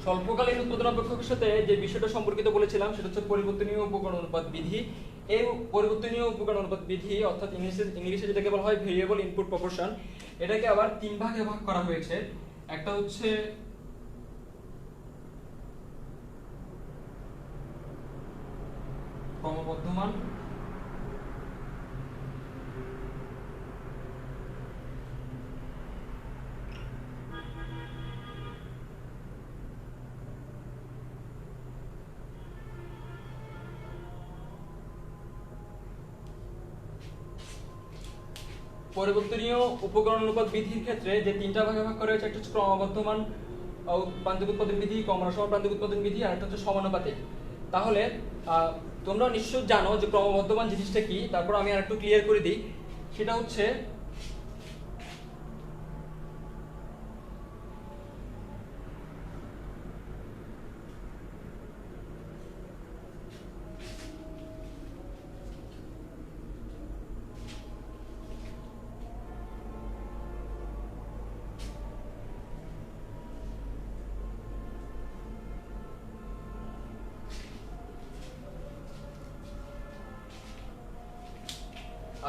স্বল্পকালীন উৎপাদন অপেক্ষকের সাথে যে বিষয়টা সম্পর্কিত বলেছিলাম সেটা হচ্ছে পরিবর্তনীয় উপকরণ অনুপাত বিধি। এই পরিবর্তনীয় উপকরণ অনুপাত বিধি অর্থাৎ ইংলিশে যেটাকে বলা হয় ভেরিয়েবল ইনপুট প্রপোর্শন, এটাকে আবার তিন ভাগে ভাগ করা হয়েছে। একটা হচ্ছে ক্রমবর্ধমান, পরিবর্তনীয় উপকরণ অনুপাত বিধির ক্ষেত্রে যে তিনটা ভাগে ভাগ করা হয়েছে, একটা হচ্ছে ক্রমবর্ধমান প্রান্তিক উৎপাদন বিধি, ক্রমহ্রাসমান প্রান্তিক উৎপাদন বিধি, আর একটা হচ্ছে সমানুপাতিক। তাহলে তোমরা নিশ্চয় জানো যে ক্রমবর্ধমান জিনিসটা কি, তারপর আমি আর একটু ক্লিয়ার করে দিই। সেটা হচ্ছে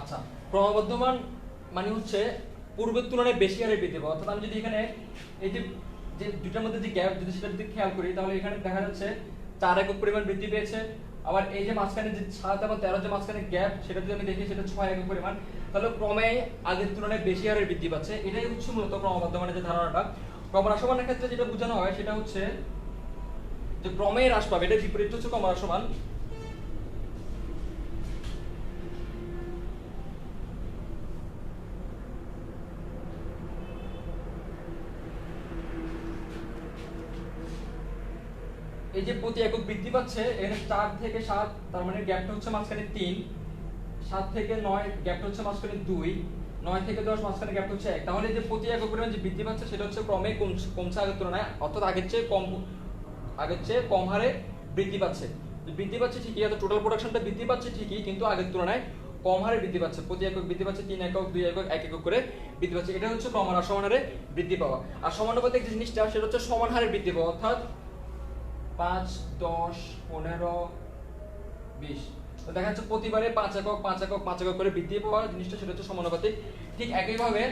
আচ্ছা, ক্রমবর্ধমান মানে হচ্ছে পূর্বের তুলনায় বেশি হারে বৃদ্ধি পাওয়া। অর্থাৎ আমি যদি এখানে এই যে দুটার মধ্যে যে গ্যাপ সেটা যদি খেয়াল করি, তাহলে এখানে দেখা যাচ্ছে 4 একক পরিমাণ বৃদ্ধি পেয়েছে। আবার এই যে মাঝখানে যে 7 এবং 13 যে মাঝখানে গ্যাপ, সেটা যদি আমি দেখি সেটা 6 একক পরিমাণ, তাহলে ক্রমে আগের তুলনায় বেশি হারে বৃদ্ধি পাচ্ছে। এটাই হচ্ছে মূলত ক্রমবর্ধমানের যে ধারণাটা। ক্রমহ্রাসমানের ক্ষেত্রে যেটা বোঝানো হয় সেটা হচ্ছে যে ক্রমে হ্রাস পাবে, এটা বিপরীত হচ্ছে ক্রমহ্রাসমান। এই যে প্রতি একক বৃদ্ধি পাচ্ছে, এখানে 4 থেকে 7, তার মানে গ্যাপটা হচ্ছে মাঝখানে 3, 7 থেকে 9 গ্যাপটা হচ্ছে মাঝখানে 2, 9 থেকে 10 মাঝখানে গ্যাপটা হচ্ছে 1। তাহলে যে প্রতি একক পরিমাণ যে বৃদ্ধি পাচ্ছে সেটা হচ্ছে ক্রমে কমছে আগের তুলনায়, অর্থাৎ আগের চেয়ে কম হারে বৃদ্ধি পাচ্ছে। বৃদ্ধি পাচ্ছে ঠিকই, অর্থাৎ টোটাল প্রোডাকশনটা বৃদ্ধি পাচ্ছে ঠিকই, কিন্তু আগের তুলনায় কম হারে বৃদ্ধি পাচ্ছে। প্রতি একক বৃদ্ধি পাচ্ছে 3 একক, 2 একক, 1 একক করে বৃদ্ধি পাচ্ছে। এটা হচ্ছে ক্রম আর সমান হারে বৃদ্ধি পাওয়া। আর সমানুপাতিক যে জিনিসটা সেটা হচ্ছে সমান হারে বৃদ্ধি পাওয়া, অর্থাৎ 5, 10, 15, 20। তো দেখা যাচ্ছে প্রতিবারে 5 একক 5 একক 5 একক করে বৃদ্ধি পাওয়া জিনিসটা সেটা হচ্ছে সমানুপাতিক। ঠিক একইভাবে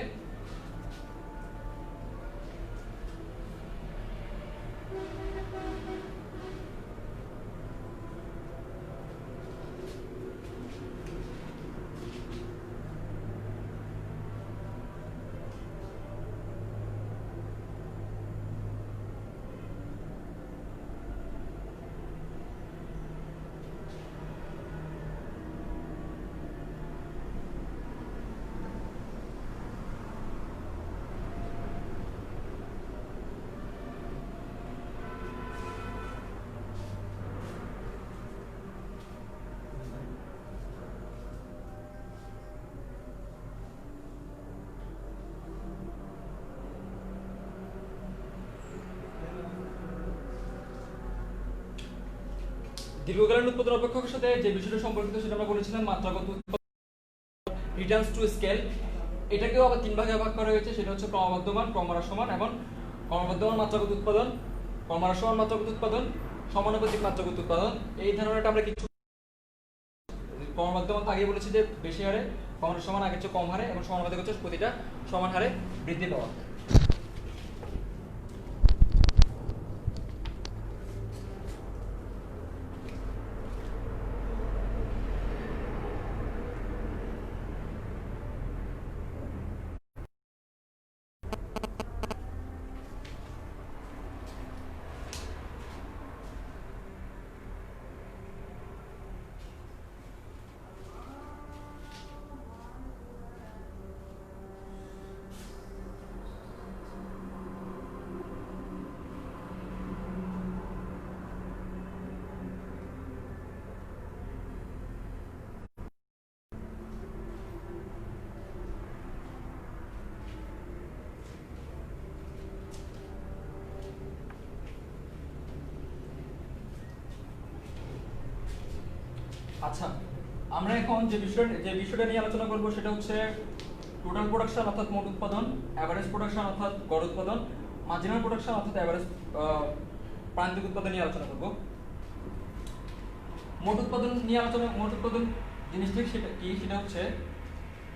দীর্ঘকালীন উৎপাদন অপেক্ষকের সাথে যে বিষয়টা সম্পর্কিত সেটা আমরা বলেছিলাম মাত্রাগত উৎপাদন, রিটার্নস টু স্কেল। এটাকেও আবার 3 ভাগে ভাগ করা হয়েছে, সেটা হচ্ছে ক্রমবর্ধমান, ক্রমহ্রাসমান এবং ক্রমবর্ধমান মাত্রাগত উৎপাদন, ক্রমহ্রাসমান মাত্রাগত উৎপাদন, সমানুপাতিক মাত্রাগত উৎপাদন। এই ধারণাটা আমরা কিছু ক্রমবর্ধমান আগে বলেছি যে বেশি হারে, ক্রমহ্রাসমান আগের চেয়ে কম হারে এবং সমানুপাতিক হচ্ছে প্রতিটা সমান হারে বৃদ্ধি পাওয়া। আচ্ছা, আমরা এখন যে বিষয়টা নিয়ে আলোচনা করব সেটা হচ্ছে টোটাল প্রোডাকশন অর্থাৎ মোট উৎপাদন, এভারেজ প্রোডাকশন অর্থাৎ গড় উৎপাদন, মার্জিনাল প্রোডাকশন অর্থাৎ এভারেজ প্রান্তিক উৎপাদন নিয়ে আলোচনা করব। মোট উৎপাদন জিনিসটা সেটা কি, সেটা হচ্ছে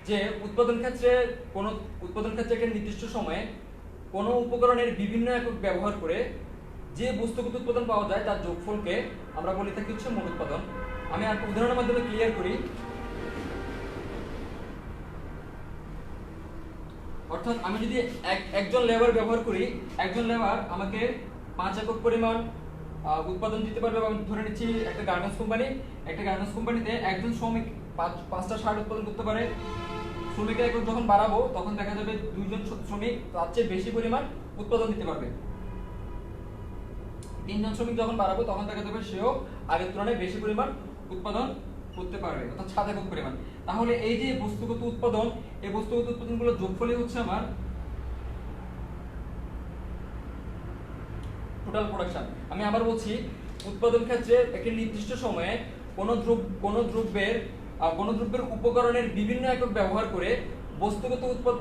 যে উৎপাদন ক্ষেত্রে একটা নির্দিষ্ট সময়ে কোনো উপকরণের বিভিন্ন একক ব্যবহার করে যে বস্তুগত উৎপাদন পাওয়া যায় তার যোগফলকে আমরা বলে থাকি হচ্ছে মোট উৎপাদন। আমি একটা উদাহরণের মাধ্যমে ক্লিয়ার করি। অর্থাৎ আমি যদি একজন লেবার ব্যবহার করি, একজন লেবার আমাকে 5 একক পরিমাণ উৎপাদন দিতে পারবে। আমি ধরে নিচ্ছি একটা গার্মেন্টস কোম্পানিতে একজন শ্রমিক 5টা শার্ট উৎপাদন করতে পারে। শ্রমিকের একক যখন বাড়াবো তখন দেখা যাবে 2জন শ্রমিক তার চেয়ে বেশি পরিমাণ উৎপাদন দিতে পারবে। 3জন শ্রমিক যখন বাড়াবো তখন দেখা যাবে সেও আগের তুলনায় বেশি পরিমাণ উৎপাদন করতে পারবে, অর্থাৎ 7 একক পরিমাণ। তাহলে এই যে বস্তুগত উৎপাদন, এই বস্তুগত উৎপাদনগুলো যোগফলই হচ্ছে আমার টোটাল প্রোডাকশন। আমি আবার বলছি, উৎপাদন ক্ষেত্রে একটি নির্দিষ্ট সময়ে কোন দ্রব্যের উপকরণের বিভিন্ন একক ব্যবহার করে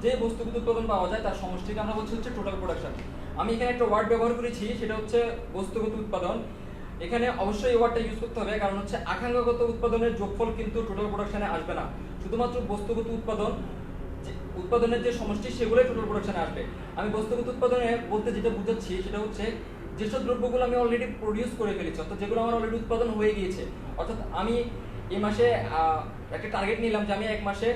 যে বস্তুগত উৎপাদন পাওয়া যায় তার সমষ্টিকে আমরা বলছি হচ্ছে টোটাল প্রোডাকশন। আমি এখানে একটা ওয়ার্ড ব্যবহার করেছি, সেটা হচ্ছে বস্তুগত উৎপাদন। এখানে অবশ্যই এই ওয়ার্ডটা ইউজ করতে হবে, কারণ হচ্ছে আকাঙ্ক্ষাগত উৎপাদনের যোগফল কিন্তু টোটাল প্রোডাকশনে আসবে না। শুধুমাত্র বস্তুগত উৎপাদনের যে সমষ্টি সেগুলোই টোটাল প্রোডাকশনে আসবে। আমি বস্তুগত উৎপাদনে বলতে যেটা বুঝাচ্ছি সেটা হচ্ছে যেসব দ্রব্যগুলো আমি অলরেডি প্রডিউস করে ফেলেছি, অর্থাৎ যেগুলো আমার অলরেডি উৎপাদন হয়ে গিয়েছে। অর্থাৎ আমি এই মাসে একটা টার্গেট নিলাম যে আমি এক মাসে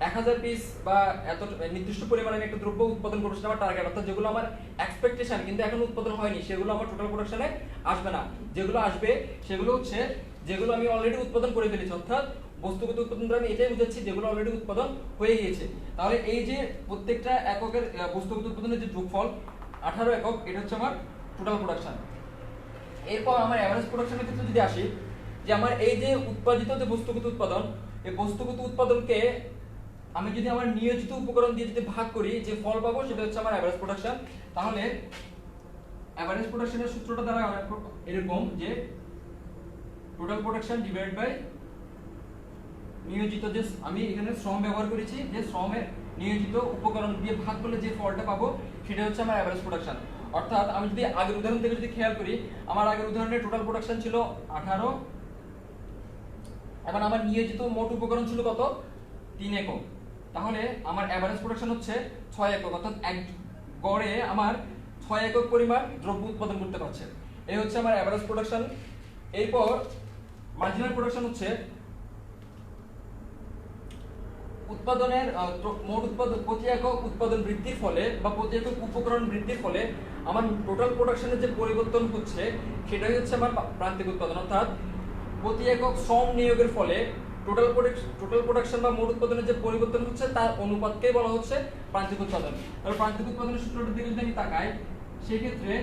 1000 পিস বা এত নির্দিষ্ট পরিমাণে আমি একটা দ্রব্য উৎপাদন করবো, সেটা আমার টার্গেট। অর্থাৎ যেগুলো আমার এক্সপেকটেশন কিন্তু এখন উৎপাদন হয়নি সেগুলো আমার টোটাল প্রোডাকশনে আসবে না। যেগুলো আসবে সেগুলো হচ্ছে যেগুলো আমি অলরেডি উৎপাদন করে ফেলেছি, অর্থাৎ বস্তুগত উৎপাদন দ্বারা আমি এটাই বুঝাচ্ছি যেগুলো অলরেডি উৎপাদন হয়ে গিয়েছে। তাহলে এই যে প্রত্যেকটা এককের বস্তুগত উৎপাদনের যে যোগফল 18 একক, এটা হচ্ছে আমার টোটাল প্রোডাকশন। এরপর আমার এভারেজ প্রোডাকশনের ক্ষেত্রে যদি আসি, যে আমার এই যে উৎপাদিত যে বস্তুগত উৎপাদন, এই বস্তুগত উৎপাদনকে আমি যদি আমার নিয়োজিত উপকরণ দিয়ে যদি ভাগ করি, যে ফল পাবো সেটা হচ্ছে আমার এভারেজ প্রোডাকশন। তাহলে এভারেজ প্রোডাকশনের সূত্রটা দ্বারা এরকম যে টোটাল প্রোডাকশন ডিভাইড বাই নিয়োজিত, যে আমি এখানে শ্রম ব্যবহার করেছি, যে শ্রমের নিয়োজিত উপকরণ দিয়ে ভাগ করলে যে ফলটা পাবো সেটা হচ্ছে আমার এভারেজ প্রোডাকশন। অর্থাৎ আমি যদি আগের উদাহরণ থেকে যদি খেয়াল করি, আমার আগের উদাহরণে টোটাল প্রোডাকশন ছিল 18, এখন আমার নিয়োজিত মোট উপকরণ ছিল কত? 3 একক। তাহলে আমার এভারেজ প্রোডাকশন হচ্ছে 6 একক, অর্থাৎ এক গড়ে আমার 6 একক পরিমাণ দ্রব্য উৎপাদন করতে পারছে। এই হচ্ছে আমার এভারেজ প্রোডাকশন। এরপর মার্জিনাল প্রোডাকশন হচ্ছে উৎপাদনের মোট উৎপাদন প্রতি একক উৎপাদন বৃদ্ধির ফলে বা প্রতি একক উপকরণ বৃদ্ধির ফলে আমার টোটাল প্রোডাকশনের যে পরিবর্তন হচ্ছে সেটাই হচ্ছে আমার প্রান্তিক উৎপাদন। অর্থাৎ প্রতি একক শ্রম নিয়োগের ফলে টোটাল প্রোডাকশন বা মোট উৎপাদনের যে পরিবর্তন হচ্ছে তার অনুপাতকেই বলা হচ্ছে প্রান্তিক উৎপাদন। আর প্রান্তিক উৎপাদনের সূত্রটার দিকে যদি আমি তাকাই, সেই ক্ষেত্রে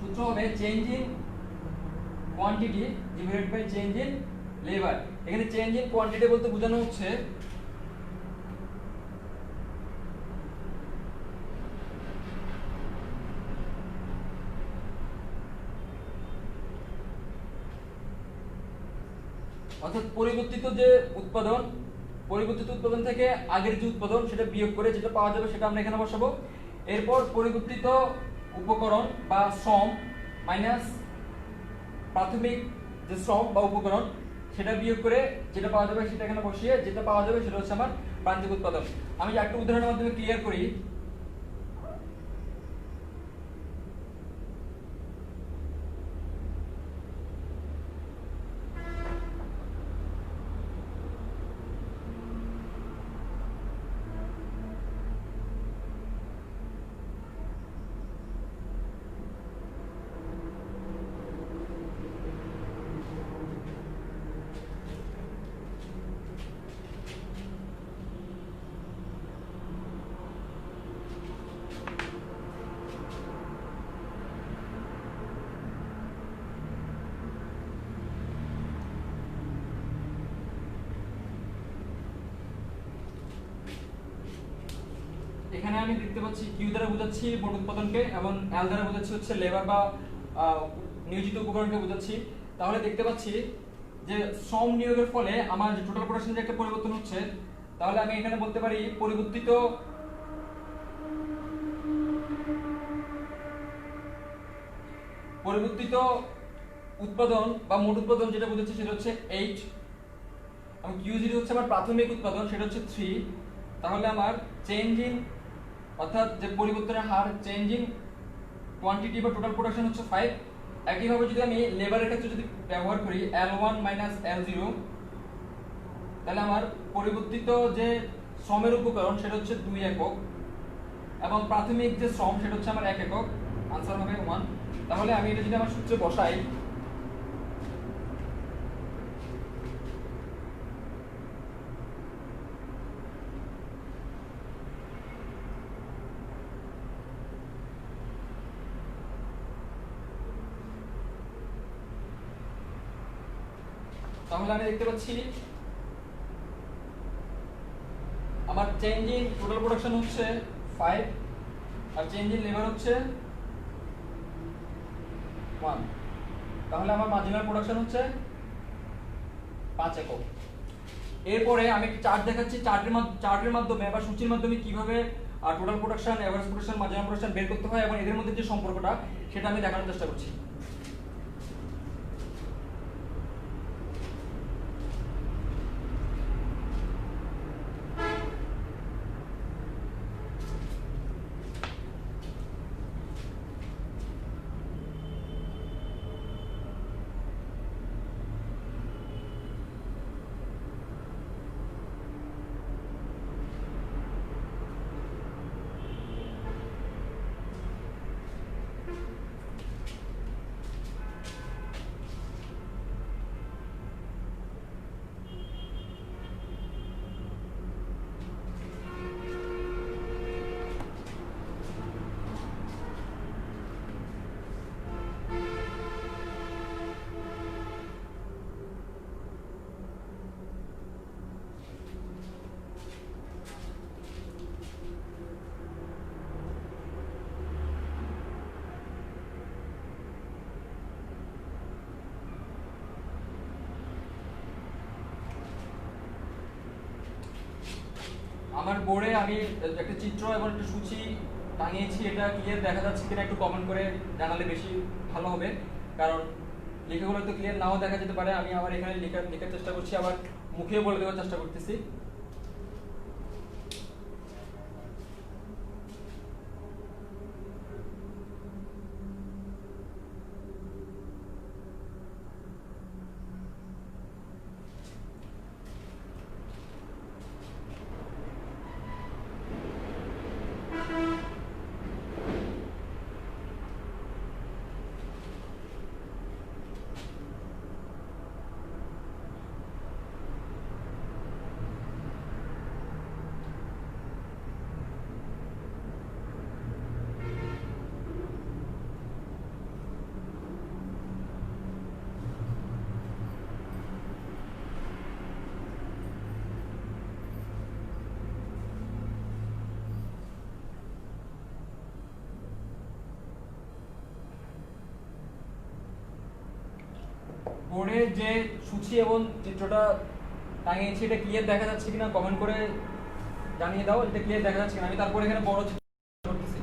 সূত্র হবে change in quantity divided by change in labour. এখানে চেঞ্জ ইন কোয়ান্টিটি বলতে বোঝানো হচ্ছে অর্থাৎ পরিবর্তিত যে উৎপাদন, পরিবর্তিত উৎপাদন থেকে আগের যে উৎপাদন সেটা বিয়োগ করে যেটা পাওয়া যাবে সেটা আমরা এখানে বসাবো। এরপর পরিবর্তিত উপকরণ বা শ্রম মাইনাস প্রাথমিক যে শ্রম বা উপকরণ সেটা বিয়োগ করে যেটা পাওয়া যাবে সেটা এখানে বসিয়ে যেটা পাওয়া যাবে সেটা হচ্ছে আমার প্রান্তিক উৎপাদন। আমি একটা উদাহরণের মাধ্যমে ক্লিয়ার করি। এখানে আমি দেখতে পাচ্ছি কিউ দ্বারা বোঝাচ্ছি মোট উৎপাদনকে এবং এল দ্বারা বোঝাচ্ছি হচ্ছে লেবার বা নিয়োজিত উপকরণকে বোঝাচ্ছি। তাহলে দেখতে পাচ্ছি যে শ্রম নিয়োগের ফলে আমার যে টোটাল প্রোডাকশন যে একটা পরিবর্তন হচ্ছে, তাহলে আমি এখানে বলতে পারি পরিবর্তিত উৎপাদন বা মোট উৎপাদন যেটা বোঝাচ্ছি সেটা হচ্ছে 8 এবং কিউ0 হচ্ছে আমার প্রাথমিক উৎপাদন সেটা হচ্ছে 3। তাহলে আমার চেঞ্জ ইন অর্থাৎ যে পরিবর্তনের হার চেঞ্জিং কোয়ান্টিটি বা টোটাল প্রোডাকশন হচ্ছে 5। একইভাবে যদি আমি লেবারের ক্ষেত্রে যদি ব্যবহার করি L1 L0, তাহলে আমার পরিবর্তিত যে শ্রমের উপকরণ সেটা হচ্ছে 2 একক এবং প্রাথমিক যে শ্রম সেটা হচ্ছে আমার 1 একক, আনসার হবে 1। তাহলে আমি এটা যদি আমার সূত্রে বসাই, তাহলে আমি দেখতে পাচ্ছি আমার চেঞ্জ ইন টোটাল প্রোডাকশন হচ্ছে 5 আর চেঞ্জ ইন লেবার হচ্ছে 1। তাহলে আমার মার্জিনাল প্রোডাকশন হচ্ছে 5 একক। এরপরে আমি একটা চার্ট দেখাচ্ছি, চার্টের মাধ্যমে বা সূচির মাধ্যমে কিভাবে total production, average production, marginal production বের করতে হয় এবং এদের মধ্যে যে সম্পর্কটা সেটা আমি দেখানোর চেষ্টা করছি। আমার বোর্ডে আমি একটা চিত্র এবং একটা সূচি টাঙিয়েছি, এটা ক্লিয়ার দেখা যাচ্ছে কিনা একটু কমেন্ট করে জানালে বেশি ভালো হবে, কারণ লেখাগুলো তো ক্লিয়ার নাও দেখা যেতে পারে। আমি আবার এখানে লেখার চেষ্টা করছি, আবার মুখেও বলে দেওয়ার চেষ্টা করতেছি। বোর্ডে যে সূচি এবং চিত্রটা টাঙিয়েছি এটা ক্লিয়ার দেখা যাচ্ছে কিনা কমেন্ট করে জানিয়ে দাও, এটা ক্লিয়ার দেখা যাচ্ছে কিনা। আমি তারপর এখানে বড় চিত্র করতেছি।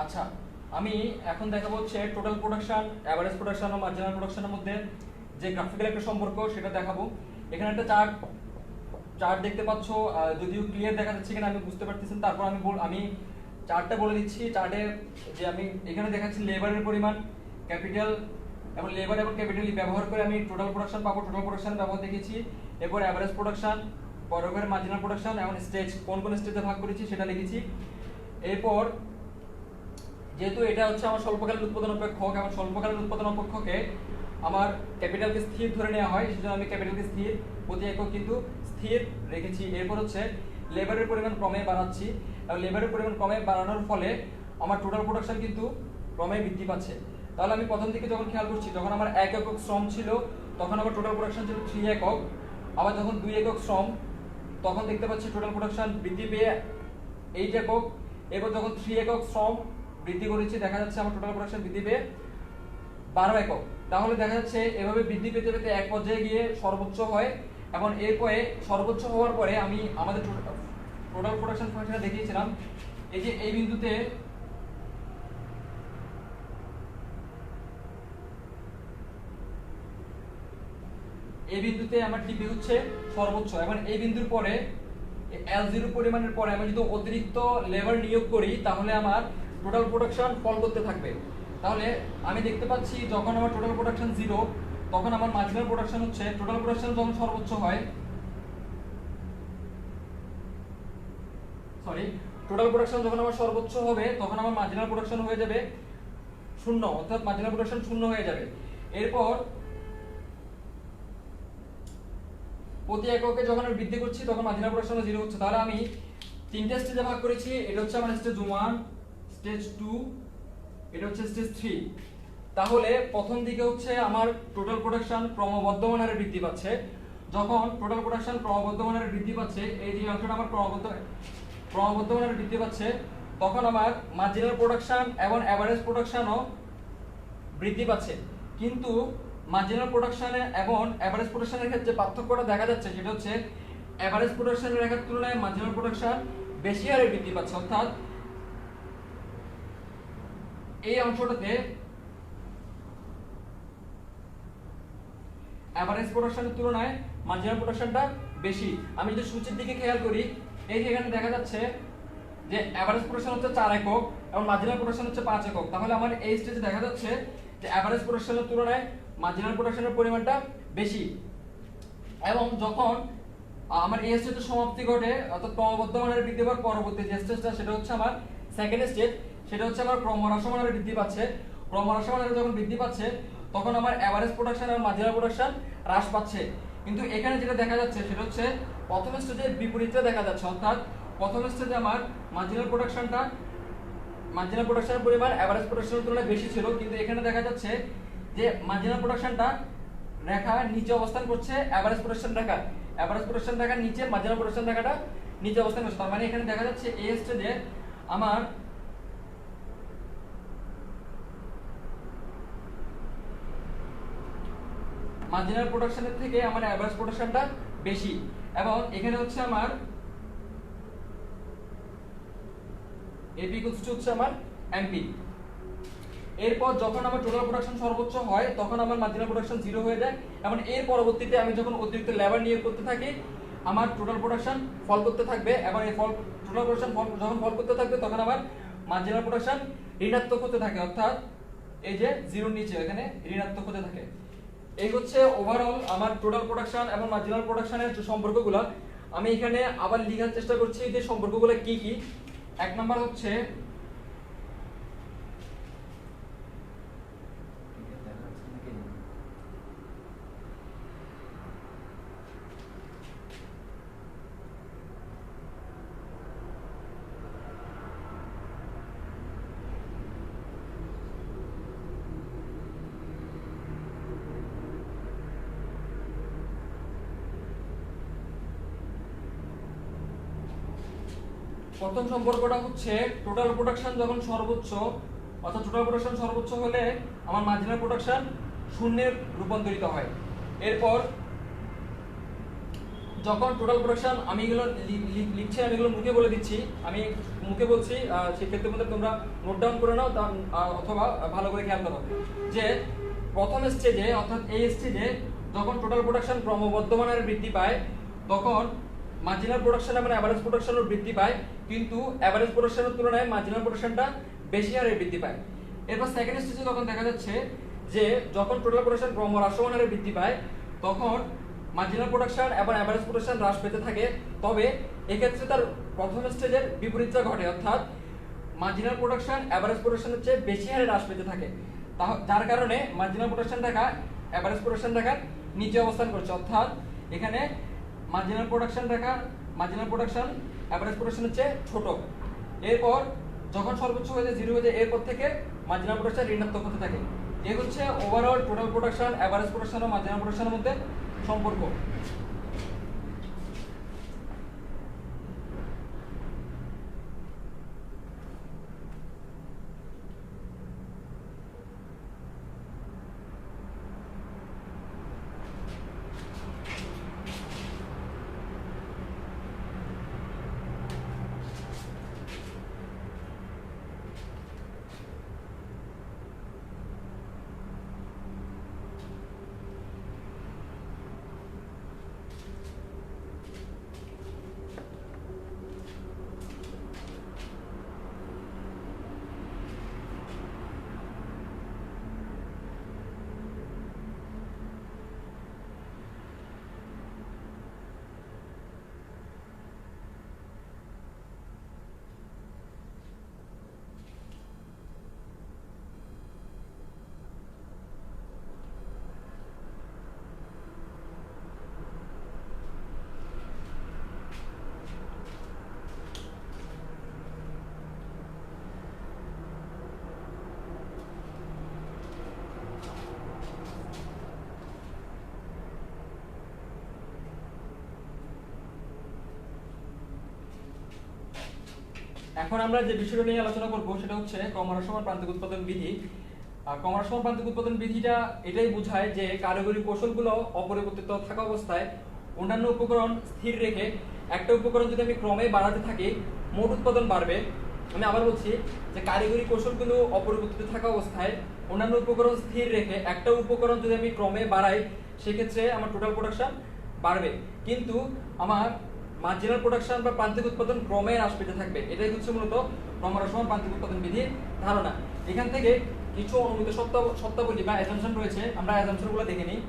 আচ্ছা, আমি এখন দেখাবো হচ্ছে টোটাল প্রোডাকশন, এভারেজ প্রোডাকশন ও মার্জিনাল প্রোডাকশনের মধ্যে যে গ্রাফিক্যাল একটা সম্পর্ক সেটা দেখাবো। এখানে একটা চার্ট দেখতে পাচ্ছ, যদিও ক্লিয়ার দেখা যাচ্ছে কিনা আমি বুঝতে পারতেছেন। তারপর আমি চার্টটা বলে দিচ্ছি। চার্টে যে আমি এখানে দেখাচ্ছি লেবারের পরিমাণ, ক্যাপিটাল এবং লেবার এবং ক্যাপিটাল ব্যবহার করে আমি টোটাল প্রোডাকশন পাবো। টোটাল প্রোডাকশন ব্যবহার দেখেছি। এরপর এভারেজ প্রোডাকশন, পরের মার্জিনাল প্রোডাকশন এবং স্টেজ কোন কোন স্টেজে ভাগ করেছি সেটা লিখেছি। এরপর যেহেতু এটা হচ্ছে আমার স্বল্পকালীন উৎপাদন অপেক্ষক এবং স্বল্পকালীন উৎপাদন অপেক্ষকে আমার ক্যাপিটালকে স্থির ধরে নেওয়া হয়, সেজন্য আমি ক্যাপিটালকে স্থির, প্রতি একক কিন্তু স্থির রেখেছি। এরপর হচ্ছে লেবারের পরিমাণ ক্রমে বাড়াচ্ছি এবং লেবারের পরিমাণ ক্রমে বাড়ানোর ফলে আমার টোটাল প্রোডাকশন কিন্তু ক্রমে বৃদ্ধি পাচ্ছে। তাহলে আমি প্রথম দিকে যখন খেয়াল করছি, যখন আমার 1 একক শ্রম ছিল তখন আমার টোটাল প্রোডাকশন ছিল 3 একক। আবার যখন 2 একক শ্রম তখন দেখতে পাচ্ছি টোটাল প্রোডাকশন বৃদ্ধি পেয়ে 8 একক। এরপর যখন 3 একক শ্রম বৃদ্ধি করেছি দেখা যাচ্ছে আমার টোটাল প্রোডাকশন বৃদ্ধি পেয়ে 12 একক। তাহলে দেখা যাচ্ছে এভাবে বৃদ্ধি পেতে পেতে এক পর্যায়ে গিয়ে সর্বোচ্চ হয় এবং এরপরে সর্বোচ্চ হওয়ার পরে আমি আমাদের টোটাল প্রোডাকশন ফাংশনে দেখিয়েছিলাম। এই যে এই বিন্দুতে আমার টিপি হচ্ছে সর্বোচ্চ এবং এই বিন্দুর পরে L0 পরিমাণের পরে আমি যদি অতিরিক্ত লেবার নিয়োগ করি তাহলে আমার টোটাল প্রোডাকশন ফল করতে থাকবে। তাহলে আমি দেখতে পাচ্ছি যখন আমার টোটাল প্রোডাকশন 0 তখন আমার মার্জিনাল প্রোডাকশন হচ্ছে, টোটাল প্রোডাকশন যখন সর্বোচ্চ হয়, টোটাল প্রোডাকশন যখন আমার সর্বোচ্চ হবে তখন আমার মার্জিনাল প্রোডাকশন হয়ে যাবে 0, অর্থাৎ মার্জিনাল প্রোডাকশন 0 হয়ে যাবে। এরপর প্রতি এককে যখন আমি বৃদ্ধি করছি তখন মার্জিনাল প্রোডাকশন 0 হচ্ছে। তাহলে আমি তিনটা স্টেজে ভাগ করেছি। এটা হচ্ছে আমার স্টেজ 1, স্টেজ 2, এটা হচ্ছে স্টেজ 3। তাহলে প্রথম দিকে হচ্ছে আমার টোটাল প্রোডাকশন ক্রমবর্ধমান হারে বৃদ্ধি পাচ্ছে। যখন টোটাল প্রোডাকশন ক্রমবর্ধমান হারে বৃদ্ধি পাচ্ছে, এই যে অংশটা আমার ক্রমবর্ধমান হারে বৃদ্ধি পাচ্ছে, তখন আমার মার্জিনাল প্রোডাকশন এবং এভারেজ প্রোডাকশনও বৃদ্ধি পাচ্ছে। কিন্তু মার্জিনাল প্রোডাকশনে এবং এভারেজ প্রোডাকশনের ক্ষেত্রে পার্থক্যটা দেখা যাচ্ছে, সেটা হচ্ছে এভারেজ প্রোডাকশনের রেখার তুলনায় মার্জিনাল প্রোডাকশন বেশি হারে বৃদ্ধি পাচ্ছে। অর্থাৎ এই অংশটাতে এভারেজ প্রোডাকশনের তুলনায় মার্জিনাল প্রোডাকশনটা বেশি। আমি যদি সূচির দিকে খেয়াল করি, এই যে এখানে দেখা যাচ্ছে যে এভারেজ প্রোডাকশন হচ্ছে 4 একক এবং মার্জিনাল প্রোডাকশন হচ্ছে 5 একক। তাহলে আমার এই স্টেজে দেখা যাচ্ছে যে এভারেজ প্রোডাকশনের তুলনায় মার্জিনাল প্রোডাকশনের পরিমাণটা বেশি। এবং যখন আমার এই স্টেজে সমাপ্তি ঘটে, অর্থাৎ ক্রমবর্ধমান হারে বৃদ্ধি পাওয়ার পরবর্তী যে স্টেজটা সেটা হচ্ছে আমার সেকেন্ড স্টেজ, সেটা হচ্ছে আমার ক্রমহ্রাসমান হারে বৃদ্ধি পাচ্ছে। ক্রমহ্রাসমান হারে যখন বৃদ্ধি পাচ্ছে তখন আমার এভারেজ প্রোডাকশন আর মার্জিনাল প্রোডাকশন হ্রাস পাচ্ছে। কিন্তু এখানে যেটা দেখা যাচ্ছে সেটা হচ্ছে প্রথম স্টেজের বিপরীতটা দেখা যাচ্ছে, অর্থাৎ প্রথম স্টেজে আমার মার্জিনাল প্রোডাকশনের পরিমাণ এভারেজ প্রোডাকশনের তুলনায় বেশি ছিল, কিন্তু এখানে দেখা যাচ্ছে যে মার্জিনাল প্রোডাকশনটা রেখা নিচে অবস্থান করছে এভারেজ প্রোডাকশন রেখার নিচে মার্জিনাল প্রোডাকশন রেখাটা নিচে অবস্থান করছে। তার মানে এখানে দেখা যাচ্ছে এই স্টেজে আমার মার্জিনাল প্রোডাকশনের থেকে আমার এভারেজ প্রোডাকশনটা বেশি, এবং এখানে হচ্ছে আমার এপি হচ্ছে আমার এমপি। এরপর যখন আমার টোটাল প্রোডাকশন সর্বোচ্চ হয় তখন আমার মার্জিনাল প্রোডাকশন 0 হয়ে যায়, এবং এর পরবর্তীতে আমি যখন অতিরিক্ত লেবার নিয়োগ করতে থাকি আমার টোটাল প্রোডাকশন ফল করতে থাকবে, এবং এই টোটাল প্রোডাকশন যখন ফল করতে থাকবে তখন আমার মার্জিনাল প্রোডাকশন ঋণাত্মক হতে থাকে, অর্থাৎ এই যে 0 নিচে এখানে ঋণাত্মক হতে থাকে। এই হচ্ছে ওভারঅল আমার টোটাল প্রোডাকশন এবং মার্জিনাল প্রোডাকশনের যে সম্পর্কগুলো। আমি এখানে আবার লেখার চেষ্টা করছি যে সম্পর্কগুলো কি কি। এক নাম্বার হচ্ছে প্রথম সম্পর্কটা হচ্ছে টোটাল প্রোডাকশন যখন সর্বোচ্চ, অর্থাৎ টোটাল প্রোডাকশন সর্বোচ্চ হলে আমার মার্জিনাল প্রোডাকশন শূন্যের রূপান্তরিত হয়। এরপর যখন টোটাল প্রোডাকশন, আমি এগুলো লিখছি, আমি এগুলো মুখে বলে দিচ্ছি, আমি মুখে বলছি, সেক্ষেত্রে মধ্যে তোমরা নোট ডাউন করে নাও অথবা ভালো করে খেয়াল করো যে প্রথম স্টেজে অর্থাৎ এই স্টেজে যখন টোটাল প্রোডাকশন ক্রমবর্ধমান হারে বৃদ্ধি পায় তখন মার্জিনাল প্রোডাকশন এবং এভারেজ প্রোডাকশনও বৃদ্ধি পায়, কিন্তু এভারেজ প্রোডাকশনের তুলনায় মার্জিনাল প্রোডাকশনটা বেশি হারে বৃদ্ধি পায়। এরপর সেকেন্ড স্টেজে তখন দেখা যাচ্ছে যে যখন টোটাল প্রোডাকশন ক্রমহ্রাসমান হারে বৃদ্ধি পায় তখন মার্জিনাল প্রোডাকশন এবং এভারেজ প্রোডাকশন হ্রাস পেতে থাকে, তবে এক্ষেত্রে তার প্রথম স্টেজের বিপরীতটা ঘটে, অর্থাৎ মার্জিনাল প্রোডাকশন এভারেজ প্রোডাকশনের চেয়ে বেশি হারে হ্রাস পেতে থাকে, যার কারণে মার্জিনাল প্রোডাকশন রেখা এভারেজ প্রোডাকশন রেখার নিচে অবস্থান করছে, অর্থাৎ এখানে মার্জিনাল প্রোডাকশন এভারেজ প্রোডাকশনের চেয়ে ছোট। এরপর যখন সর্বোচ্চ হয়ে যায় 0 হয়ে যায়, এরপর থেকে মার্জিনাল প্রোডাকশন ঋণাত্মক হতে থাকে। এই হচ্ছে overall total production, average production ও মার্জিনাল প্রোডাকশনের মধ্যে সম্পর্ক। এখন আমরা যে বিষয়টা নিয়ে আলোচনা করব সেটা হচ্ছে ক্রমহ্রাসমান প্রান্তিক উৎপাদন বিধি। ক্রমহ্রাসমান প্রান্তিক উৎপাদন বিধিটা এটাই বোঝায় যে কারিগরি কৌশলগুলো অপরিবর্তিত থাকা অবস্থায় অন্যান্য উপকরণ স্থির রেখে একটা উপকরণ যদি আমি ক্রমে বাড়াতে থাকি মোট উৎপাদন বাড়বে। আমি আবার বলছি যে কারিগরি কৌশলগুলো অপরিবর্তিত থাকা অবস্থায় অন্যান্য উপকরণ স্থির রেখে একটা উপকরণ যদি আমি ক্রমে বাড়াই সেক্ষেত্রে আমার টোটাল প্রোডাকশন বাড়বে, কিন্তু আমার মার্জিনাল প্রোডাকশন বা প্রান্তিক উৎপাদন ক্রমে হ্রাস পেতে থাকবে। এটাই হচ্ছে মূলত ক্রমহ্রাসমান প্রান্তিক উৎপাদন বিধির ধারণা। এখান থেকে কিছু অনুমিত শর্তাবলী বা অ্যাজাম্পশন রয়েছে, আমরা অ্যাজাম্পশনগুলো দেখে নিই।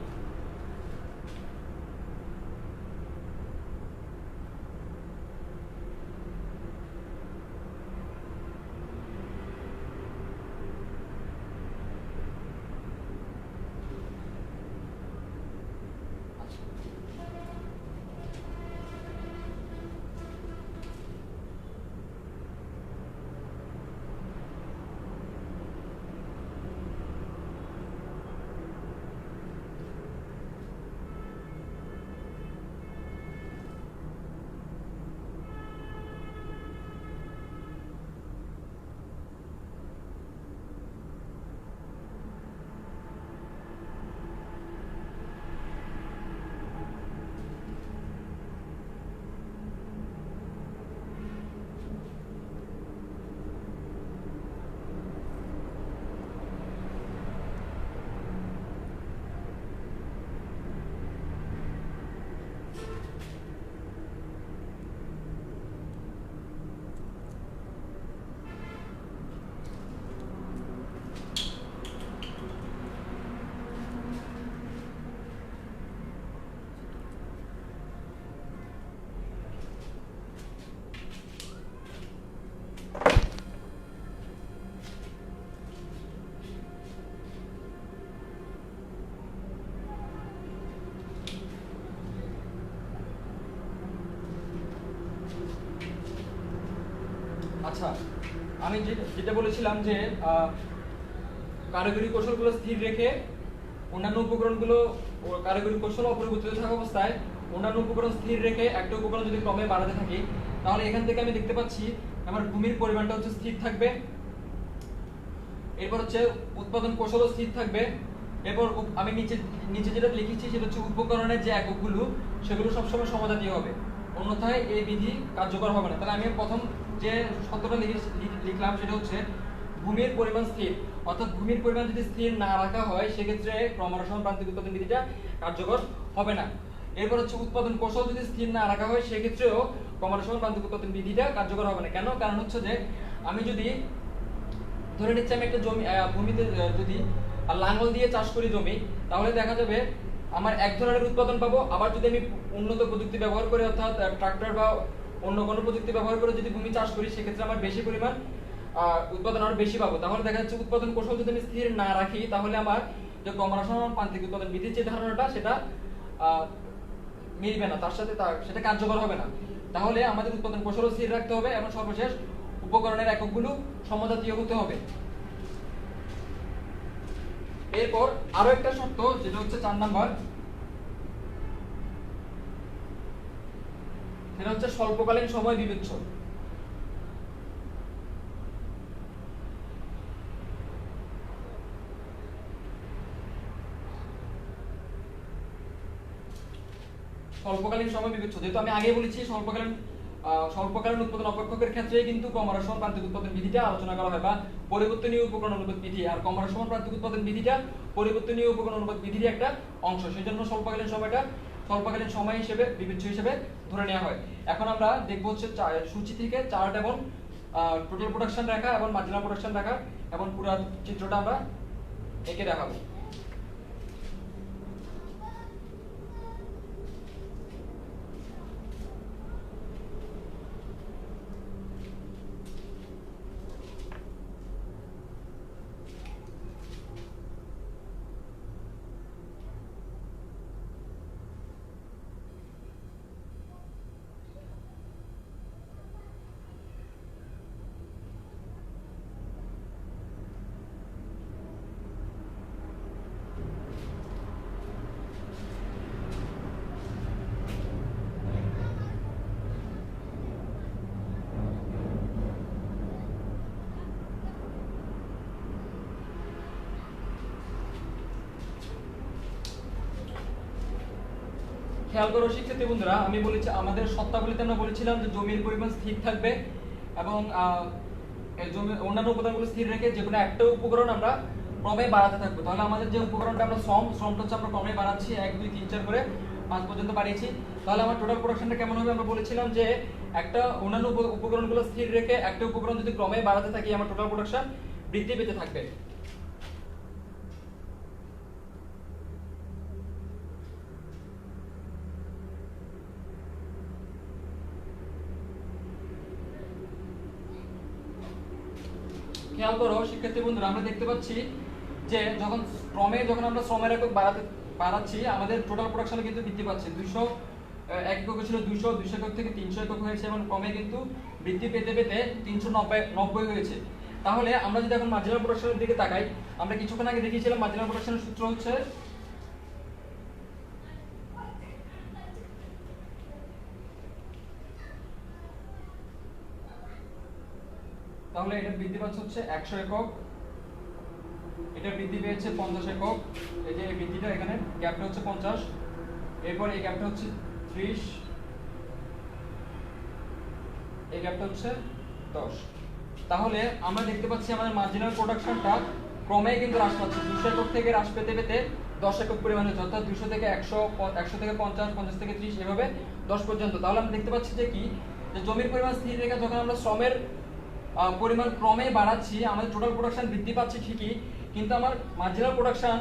আচ্ছা, আমি যেটা বলেছিলাম যে কারিগরি কৌশলগুলো স্থির রেখে অন্যান্য উপকরণগুলো কারিগরি কৌশল অপরিবর্তিত থাকা অবস্থায় অন্যান্য উপকরণ স্থির রেখে একটা উপকরণ যদি ক্রমে বাড়াতে থাকি, তাহলে এখান থেকে আমি দেখতে পাচ্ছি আমার ভূমির পরিমাণটা হচ্ছে স্থির থাকবে। এরপর হচ্ছে উৎপাদন কৌশলও স্থির থাকবে। এরপর আমি নিচে যেটা লিখেছি সেটা হচ্ছে উপকরণের যে এককগুলো সেগুলো সবসময় সমজাতীয় হবে, অন্যথায় এই বিধি কার্যকর হবে না। তাহলে আমি প্রথম যে শর্তটা লিখলাম সেটা হচ্ছে ভূমির পরিমাণ স্থির, অর্থাৎ ভূমির পরিমাণ যদি স্থির না রাখা হয় সেক্ষেত্রে ক্রমহ্রাসমান প্রান্তিক উৎপাদন বিধিটা কার্যকর হবে না। এরপর হচ্ছে উৎপাদন কৌশল যদি স্থির না রাখা হয় সেক্ষেত্রেও ক্রমহ্রাসমান প্রান্তিক উৎপাদন বিধিটা কার্যকর হবে না। কেন? কারণ হচ্ছে যে আমি যদি ধরে নিচ্ছি আমি একটা ভূমিতে যদি লাঙ্গল দিয়ে চাষ করি জমি, তাহলে দেখা যাবে আমার এক ধরনের উৎপাদন পাবো। আবার যদি আমি উন্নত প্রযুক্তি ব্যবহার করে অর্থাৎ ট্রাক্টর বা অন্য কোনো প্রযুক্তি ব্যবহার করে যদি ভূমি চাষ করি সেক্ষেত্রে আমার বেশি পরিমাণ উৎপাদন আরো বেশি পাবো। তাহলে দেখা যাচ্ছে উৎপাদন কৌশল যদি আমি স্থির না রাখি তাহলে আমার যে ক্রমহ্রাসমান প্রান্তিক উৎপাদন বিধির যে ধারণাটা সেটা মিলবে না, তার সাথে সেটা কার্যকর হবে না। তাহলে আমাদের উৎপাদন কৌশল স্থির রাখতে হবে এবং সর্বশেষ উপকরণের এককগুলো সমজাতীয় হতে হবে। এরপর আরো একটা শর্ত যেটা হচ্ছে 4 নাম্বার, সেটা হচ্ছে স্বল্পকালীন সময় বিবেচ্য। স্বল্পকালীন সময় বিবেচ্য যেহেতু আমি আগে বলেছি স্বল্পকালীন উৎপাদন অপেক্ষকের ক্ষেত্রে কিন্তু ক্রমহ্রাসমান প্রান্তিক উৎপাদন বিধিটা আলোচনা করা হয় বা পরিবর্তনীয় উপকরণ অনুপাত বিধি। আর ক্রমহ্রাসমান প্রান্তিক উৎপাদন বিধিটা পরিবর্তনীয় উপকরণ অনুপাত বিধির একটা অংশ, সেজন্য স্বল্পকালীন সময় হিসেবে বিবেচ্য হিসেবে ধরে নেওয়া হয়। এখন আমরা দেখব হচ্ছে সূচি থেকে চার্ট এবং টোটাল প্রোডাকশন রেখা এবং মার্জিনাল প্রোডাকশন রেখা এবং পুরো চিত্রটা আমরা এঁকে দেখাবো। খেয়াল করো শিক্ষার্থী বন্ধুরা, আমি বলেছি আমাদের শর্তাবলীতে আমরা বলেছিলাম যে জমির পরিমাণ স্থির থাকবে এবং জমির অন্যান্য উপাদানগুলো স্থির রেখে যে কোনো একটা উপকরণ আমরা ক্রমে বাড়াতে থাকবো। তাহলে আমাদের যে উপকরণটা আমরা শ্রমটা হচ্ছে আমরা ক্রমে বাড়াচ্ছি, 1 2 3 4 করে 5 পর্যন্ত বাড়িয়েছি। তাহলে আমার টোটাল প্রোডাকশনটা কেমন হবে? আমরা বলেছিলাম যে একটা অন্যান্য উপকরণগুলো স্থির রেখে একটা উপকরণ যদি ক্রমে বাড়াতে থাকি আমার টোটাল প্রোডাকশন বৃদ্ধি পেতে থাকবে। খেয়াল করো শিক্ষার্থী বন্ধুরা, আমরা দেখতে পাচ্ছি যে যখন আমরা শ্রমের একক বাড়াচ্ছি আমাদের টোটাল প্রোডাকশন কিন্তু বৃদ্ধি পাচ্ছে। 200 এক একক ছিল 200 একক থেকে 300 একক হয়েছে এবং ক্রমে কিন্তু বৃদ্ধি পেতে পেতে 390 হয়েছে। তাহলে আমরা যদি এখন মার্জিনাল প্রোডাকশনের দিকে তাকাই, আমরা কিছুক্ষণ আগে দেখিয়েছিলাম মার্জিনাল প্রোডাকশনের সূত্র হচ্ছে তাহলে এটা বৃদ্ধি পাচ্ছে হচ্ছে 100 একক, এটা বৃদ্ধি পেয়েছে 50 একক, এই যে এই বৃদ্ধিটা এখানে গ্যাপটা হচ্ছে 50, এরপর এই গ্যাপটা হচ্ছে 30, এই গ্যাপটা হচ্ছে 10। তাহলে আমরা দেখতে পাচ্ছি আমাদের মার্জিনাল প্রোডাকশনটা ক্রমে কিন্তু হ্রাস পাচ্ছে, 200 একক থেকে হ্রাস পেতে পেতে 10 একক পরিমাণ হচ্ছে, অর্থাৎ 200 থেকে 100, 100 থেকে 50, 50 থেকে 30 এভাবে 10 পর্যন্ত। তাহলে আমরা দেখতে পাচ্ছি যে জমির পরিমাণ স্থির রেখে যখন আমরা শ্রমের পরিমাণ ক্রমে বাড়াচ্ছি আমাদের টোটাল প্রোডাকশন বৃদ্ধি পাচ্ছে ঠিকই, কিন্তু আমার মার্জিনাল প্রোডাকশন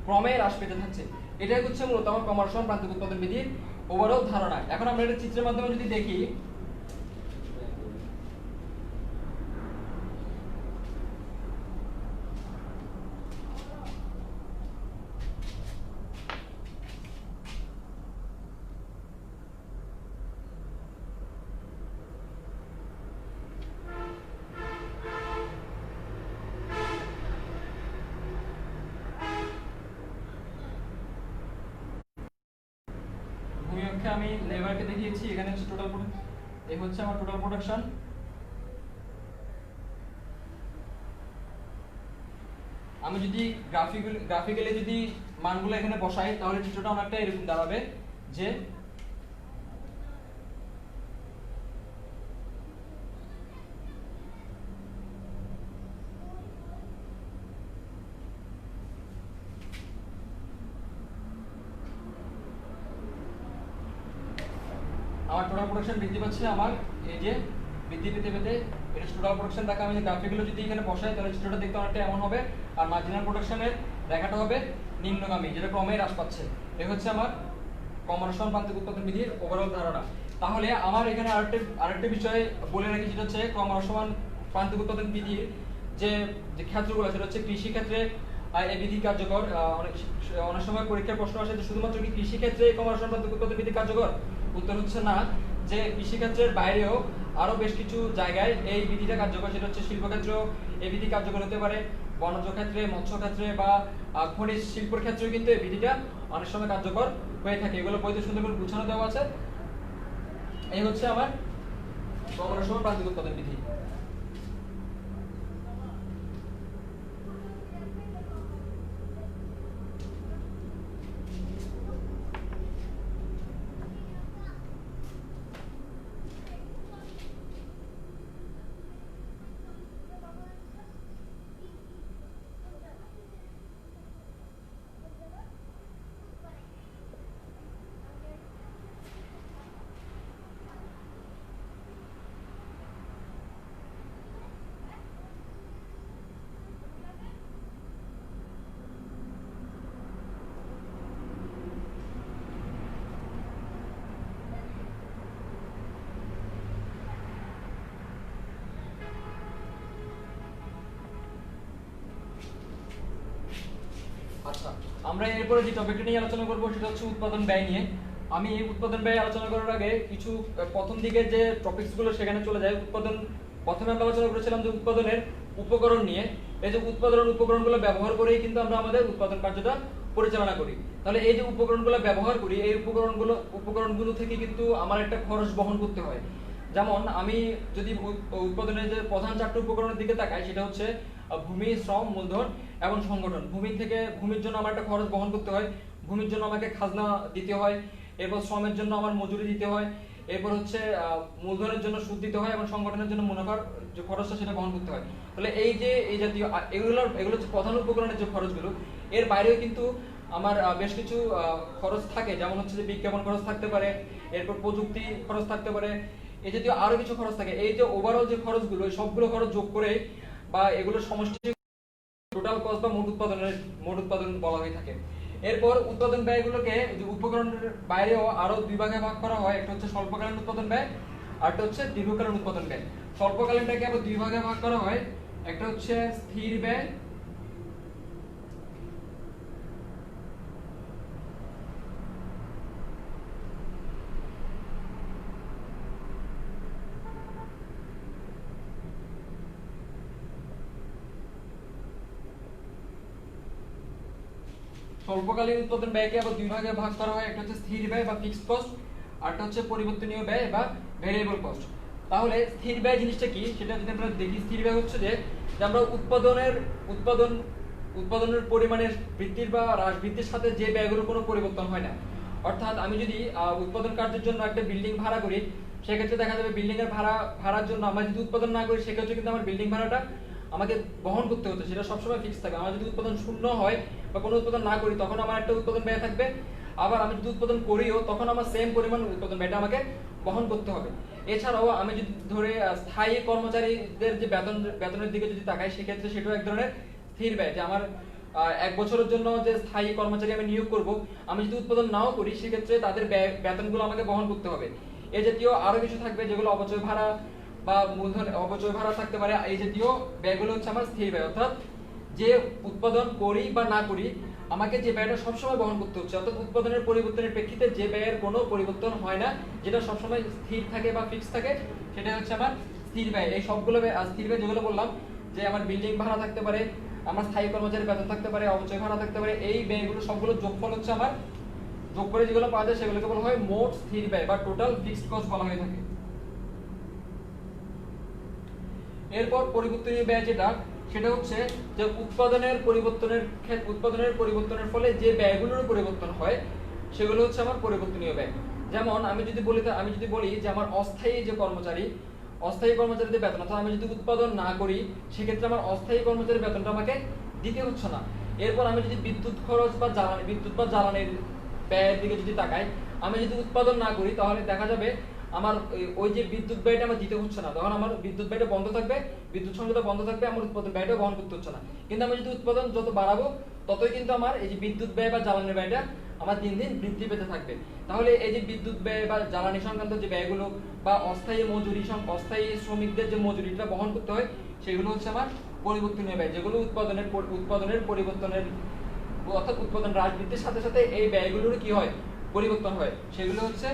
ক্রমে হ্রাস পেতে থাকছে। এটাই হচ্ছে মূলত আমার ক্রমহ্রাসমান প্রান্তিক উৎপাদন বিধির ওভারঅল ধারণা। এখন আমরা এটা চিত্রের মাধ্যমে যদি দেখি, লক্ষ্যে আমি লেবারকে দেখিয়েছি, এখানে হচ্ছে টোটাল, এই হচ্ছে আমার টোটাল প্রোডাকশন। আমি যদি গ্রাফিক্যালি যদি মানগুলো এখানে বসাই তাহলে চিত্রটা অনেকটা এরকম দাঁড়াবে যে আমার টোটাল প্রোডাকশন বৃদ্ধি পাচ্ছে, আমার এই যে বৃদ্ধি পেতে পেতে এটা টোটাল প্রোডাকশন দেখা আমি গ্রাফিকগুলো যদি এখানে বসাই তাহলে চিত্রটা দেখতে অনেকটা এমন হবে। আর মার্জিনাল প্রোডাকশনের রেখাটা হবে নিম্নগামী, যেটা ক্রমে হ্রাস পাচ্ছে। এই হচ্ছে আমার ক্রমহ্রাসমান প্রান্তিক উৎপাদন বিধির ওভারঅল ধারণা। তাহলে আমার এখানে আরেকটা বিষয় বলে রাখি, যেটা হচ্ছে ক্রমহ্রাসমান প্রান্তিক উৎপাদন বিধির যে ক্ষেত্রগুলো, সেটা হচ্ছে কৃষি ক্ষেত্রে এই বিধি কার্যকর। অনেক সময় পরীক্ষার প্রশ্ন আসে যে শুধুমাত্র কি কৃষি ক্ষেত্রে ক্রমহ্রাসমান প্রান্তিক উৎপাদন বিধি কার্যকর? উত্তর হচ্ছে না, যে কৃষিক্ষেত্রের বাইরেও আরো বেশ কিছু জায়গায় এই বিধিটা কার্যকর। সেটা হচ্ছে শিল্পক্ষেত্রেও এই বিধি কার্যকর হতে পারে, বনজ ক্ষেত্রে, মৎস্য ক্ষেত্রে বা খনিজ শিল্পের ক্ষেত্রেও কিন্তু এই বিধিটা অনেক সময় কার্যকর হয়ে থাকে। এগুলো বইতে সুন্দর করে গুছানো দেওয়া আছে। এই হচ্ছে আমার ক্রমহ্রাসমান প্রান্তিক উৎপাদন বিধি। আচ্ছা, আমরা এরপরে যে টপিকটা নিয়ে আলোচনা করব সেটা হচ্ছে উৎপাদন ব্যয় নিয়ে। আমি এই উৎপাদন ব্যয় আলোচনা করার আগে কিছু প্রথম দিকের যে টপিকস গুলো সেখানে চলে যায়। প্রথমে আমরা আলোচনা করেছিলাম যে উৎপাদনের উপকরণ নিয়ে। এই যে উৎপাদনের উপকরণগুলো ব্যবহার করেই কিন্তু আমরা আমাদের উৎপাদন কার্যটা পরিচালনা করি। তাহলে এই যে উপকরণগুলো ব্যবহার করি, এই উপকরণগুলো থেকে কিন্তু আমার একটা খরচ বহন করতে হয়। যেমন আমি যদি উৎপাদনের যে প্রধান চারটি উপকরণের দিকে তাকাই, সেটা হচ্ছে ভূমি, শ্রম, মূলধন এবং সংগঠন। ভূমির জন্য আমার একটা খরচ বহন করতে হয়, ভূমির জন্য আমাকে খাজনা দিতে হয়। এরপর শ্রমের জন্য আমার মজুরি দিতে হয়। এরপর হচ্ছে মূলধনের জন্য সুদ দিতে হয় এবং সংগঠনের জন্য মুনাফার যে খরচটা সেটা বহন করতে হয়। তাহলে এই জাতীয় এগুলো হচ্ছে প্রধান উপকরণের যে খরচগুলো। এর বাইরেও কিন্তু আমার বেশ কিছু খরচ থাকে, যেমন হচ্ছে যে বিজ্ঞাপন খরচ থাকতে পারে, এরপর প্রযুক্তি খরচ থাকতে পারে, এই জাতীয় আরো কিছু খরচ থাকে। এই যে ওভারঅল যে খরচগুলো, সবগুলো খরচ যোগ করে বা এগুলোর সমষ্টি টোটাল কস্ট বা মোট উৎপাদন বলা হয়ে থাকে। এরপর উৎপাদন ব্যয়গুলোকে উপকরণের বাইরেও আরো দুই ভাগে ভাগ করা হয়। একটা হচ্ছে স্বল্পকালীন উৎপাদন ব্যয়, আর একটা হচ্ছে দীর্ঘকালীন উৎপাদন ব্যয়। স্বল্পকালীনটাকে আবার দুই ভাগে ভাগ করা হয়। একটা হচ্ছে স্থির ব্যয়, স্বল্পকালীন উৎপাদন ব্যয়কে আবার দুই ভাগে ভাগ করা হয়। একটা হচ্ছে স্থির ব্যয় বা ফিক্সড কস্ট, আর একটা হচ্ছে পরিবর্তনীয় ব্যয় বা ভেরিয়েবল কস্ট। তাহলে স্থির ব্যয় জিনিসটা কি সেটা যদি আমরা দেখি, স্থির ব্যয় হচ্ছে যে আমরা উৎপাদনের পরিমাণের বৃদ্ধির বা হ্রাস বৃদ্ধির সাথে যে ব্যয়গুলোর কোনো পরিবর্তন হয় না। অর্থাৎ আমি যদি উৎপাদন কার্যের জন্য একটা বিল্ডিং ভাড়া করি, সেক্ষেত্রে দেখা যাবে বিল্ডিং এর ভাড়ার জন্য আমরা যদি উৎপাদন না করি, সেক্ষেত্রে কিন্তু আমার বিল্ডিং ভাড়াটা আমাকে বহন করতে হতো, সেটা সবসময় ফিক্স থাকে। আমার যদি উৎপাদন শূন্য হয় বা কোনো উৎপাদন না করি, তখন আমার একটা উৎপাদন ব্যয় থাকবে। আবার আমি যদি উৎপাদন করিও, তখন আমার সেম পরিমাণ উৎপাদন ব্যয়টা আমাকে বহন করতে হবে। এছাড়াও আমি যদি ধরে স্থায়ী কর্মচারীদের যে বেতনের দিকে যদি তাকাই, সেক্ষেত্রে সেটাও এক ধরনের স্থির ব্যয়। যে আমার 1 বছরের জন্য যে স্থায়ী কর্মচারী আমি নিয়োগ করব, আমি যদি উৎপাদন নাও করি, সেক্ষেত্রে তাদের বেতনগুলো আমাকে বহন করতে হবে। এই জাতীয় আরো কিছু থাকবে, যেগুলো অপচয় ভাড়া বা মূলধন অপচয় ভাড়া থাকতে পারে। এই জাতীয় ব্যয়গুলো হচ্ছে আমার স্থির ব্যয়। অর্থাৎ যে উৎপাদন করি বা না করি, আমাকে যে ব্যয়টা সবসময় বহন করতে হচ্ছে। অর্থাৎ উৎপাদনের পরিবর্তনের প্রেক্ষিতে যে ব্যয়ের কোনো পরিবর্তন হয় না, যেটা সবসময় স্থির থাকে বা ফিক্স থাকে, সেটা হচ্ছে আমার স্থির ব্যয়। এই সবগুলো স্থির ব্যয় যেগুলো বললাম, যে আমার বিল্ডিং ভাড়া থাকতে পারে, আমার স্থায়ী কর্মচারীর বেতন থাকতে পারে, অপচয় ভাড়া থাকতে পারে, এই ব্যয়গুলো সবগুলো যোগফল হচ্ছে আমার যোগ করে যেগুলো পাওয়া যায় সেগুলোকে বলা হয় মোট স্থির ব্যয় বা টোটাল ফিক্সড কস্ট বলা হয়ে থাকে। এরপর পরিবর্তনীয় ব্যয় যেটা, সেটা হচ্ছে যে উৎপাদনের পরিবর্তনের ফলে যে ব্যয়গুলোর পরিবর্তন হয় সেগুলো হচ্ছে আমার পরিবর্তনীয় ব্যয়। যেমন আমি যদি বলি যে আমার অস্থায়ী কর্মচারীদের বেতন, অর্থাৎ আমি যদি উৎপাদন না করি সেক্ষেত্রে আমার অস্থায়ী কর্মচারীর বেতনটা আমাকে দিতে হচ্ছে না। এরপর আমি যদি বিদ্যুৎ খরচ বা জ্বালানির ব্যয়ের দিকে যদি তাকাই, আমি যদি উৎপাদন না করি তাহলে দেখা যাবে আমার ওই যে বিদ্যুৎ ব্যয়টা আমার দিতে হচ্ছে না, তখন আমার বিদ্যুৎ ব্যয়টা বন্ধ থাকবে, বিদ্যুৎ সংযোগটা বন্ধ থাকবে, আমার উৎপাদন ব্যয়টা বহন করতে হচ্ছে না। কিন্তু আমি যদি উৎপাদন যত বাড়াবো ততই কিন্তু আমার এই যে বিদ্যুৎ ব্যয় বা জ্বালানির ব্যয়টা আমার দিন দিন বৃদ্ধি পেতে থাকবে। তাহলে এই যে বিদ্যুৎ ব্যয় বা জ্বালানি সংক্রান্ত যে ব্যয়গুলো বা অস্থায়ী শ্রমিকদের যে মজুরিটা বহন করতে হয় সেগুলো হচ্ছে আমার পরিবর্তনীয় ব্যয়, যেগুলো উৎপাদনের পরিবর্তনের অর্থাৎ উৎপাদন হ্রাস বৃদ্ধির সাথে সাথে এই ব্যয়গুলোর কি হয়, পরিবর্তন হয়, সেগুলো হচ্ছে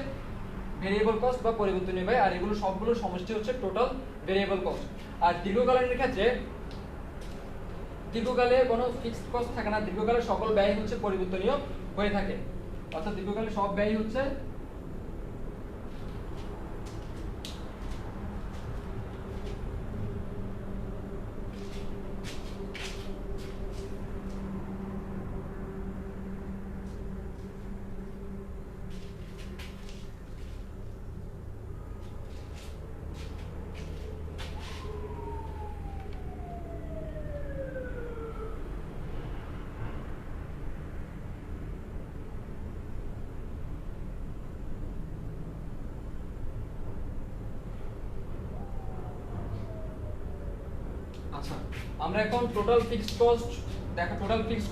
ভেরিয়েবল কস্ট বা পরিবর্তনীয় ব্যয়। আর এগুলো সবগুলোর সমষ্টি হচ্ছে টোটাল ভেরিয়েবল কস্ট। আর দীর্ঘকালীনের ক্ষেত্রে দীর্ঘকালে কোনো ফিক্সড কস্ট থাকে না, দীর্ঘকালে সকল ব্যয় হচ্ছে পরিবর্তনীয় হয়ে থাকে, অর্থাৎ দীর্ঘকালে সব ব্যয় হচ্ছে আচ্ছা। আমরা এখন টোটাল ফিক্সড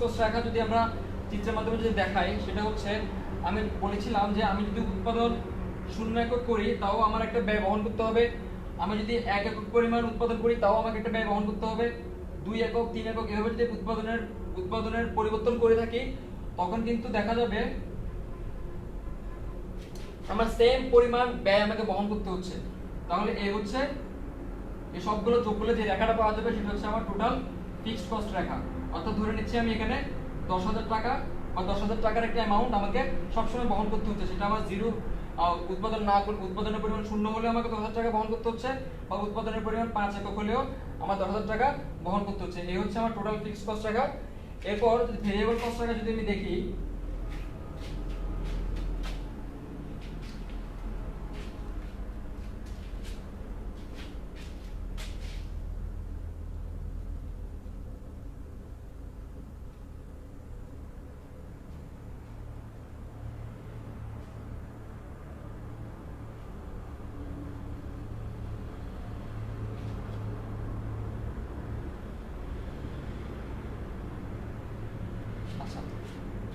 কস্ট রাখা যদি আমরা চিত্রের মাধ্যমে যদি দেখাই, সেটা হচ্ছে আমি বলেছিলাম যে আমি যদি উৎপাদন 0 একক করি তাও আমার একটা ব্যয় বহন করতে হবে, আমি যদি 1 একক পরিমাণ উৎপাদন করি তাও আমাকে একটা ব্যয় বহন করতে হবে, 2 একক 3 একক এভাবে যদি উৎপাদনের পরিবর্তন করে থাকি তখন কিন্তু দেখা যাবে আমার সেম পরিমাণ ব্যয় আমাকে বহন করতে হচ্ছে। তাহলে এই হচ্ছে এই সবগুলো যোগ করলে যে রেখাটা পাওয়া যাবে সেটা হচ্ছে আমার টোটাল ফিক্সড কস্ট রেখা। অর্থাৎ ধরে নিচ্ছি আমি এখানে 10,000 টাকা বা 10,000 টাকার একটা অ্যামাউন্ট আমাকে সবসময় বহন করতে হচ্ছে, সেটা আমার জিরো উৎপাদনের পরিমাণ 0 হলে আমাকে 10,000 টাকা বহন করতে হচ্ছে, বা উৎপাদনের পরিমাণ 5 একক হলেও আমার 10,000 টাকা বহন করতে হচ্ছে। এই হচ্ছে আমার টোটাল ফিক্সড কস্ট রেখা। এরপর ভেরিয়েবল কস্ট রেখা যদি আমি দেখি,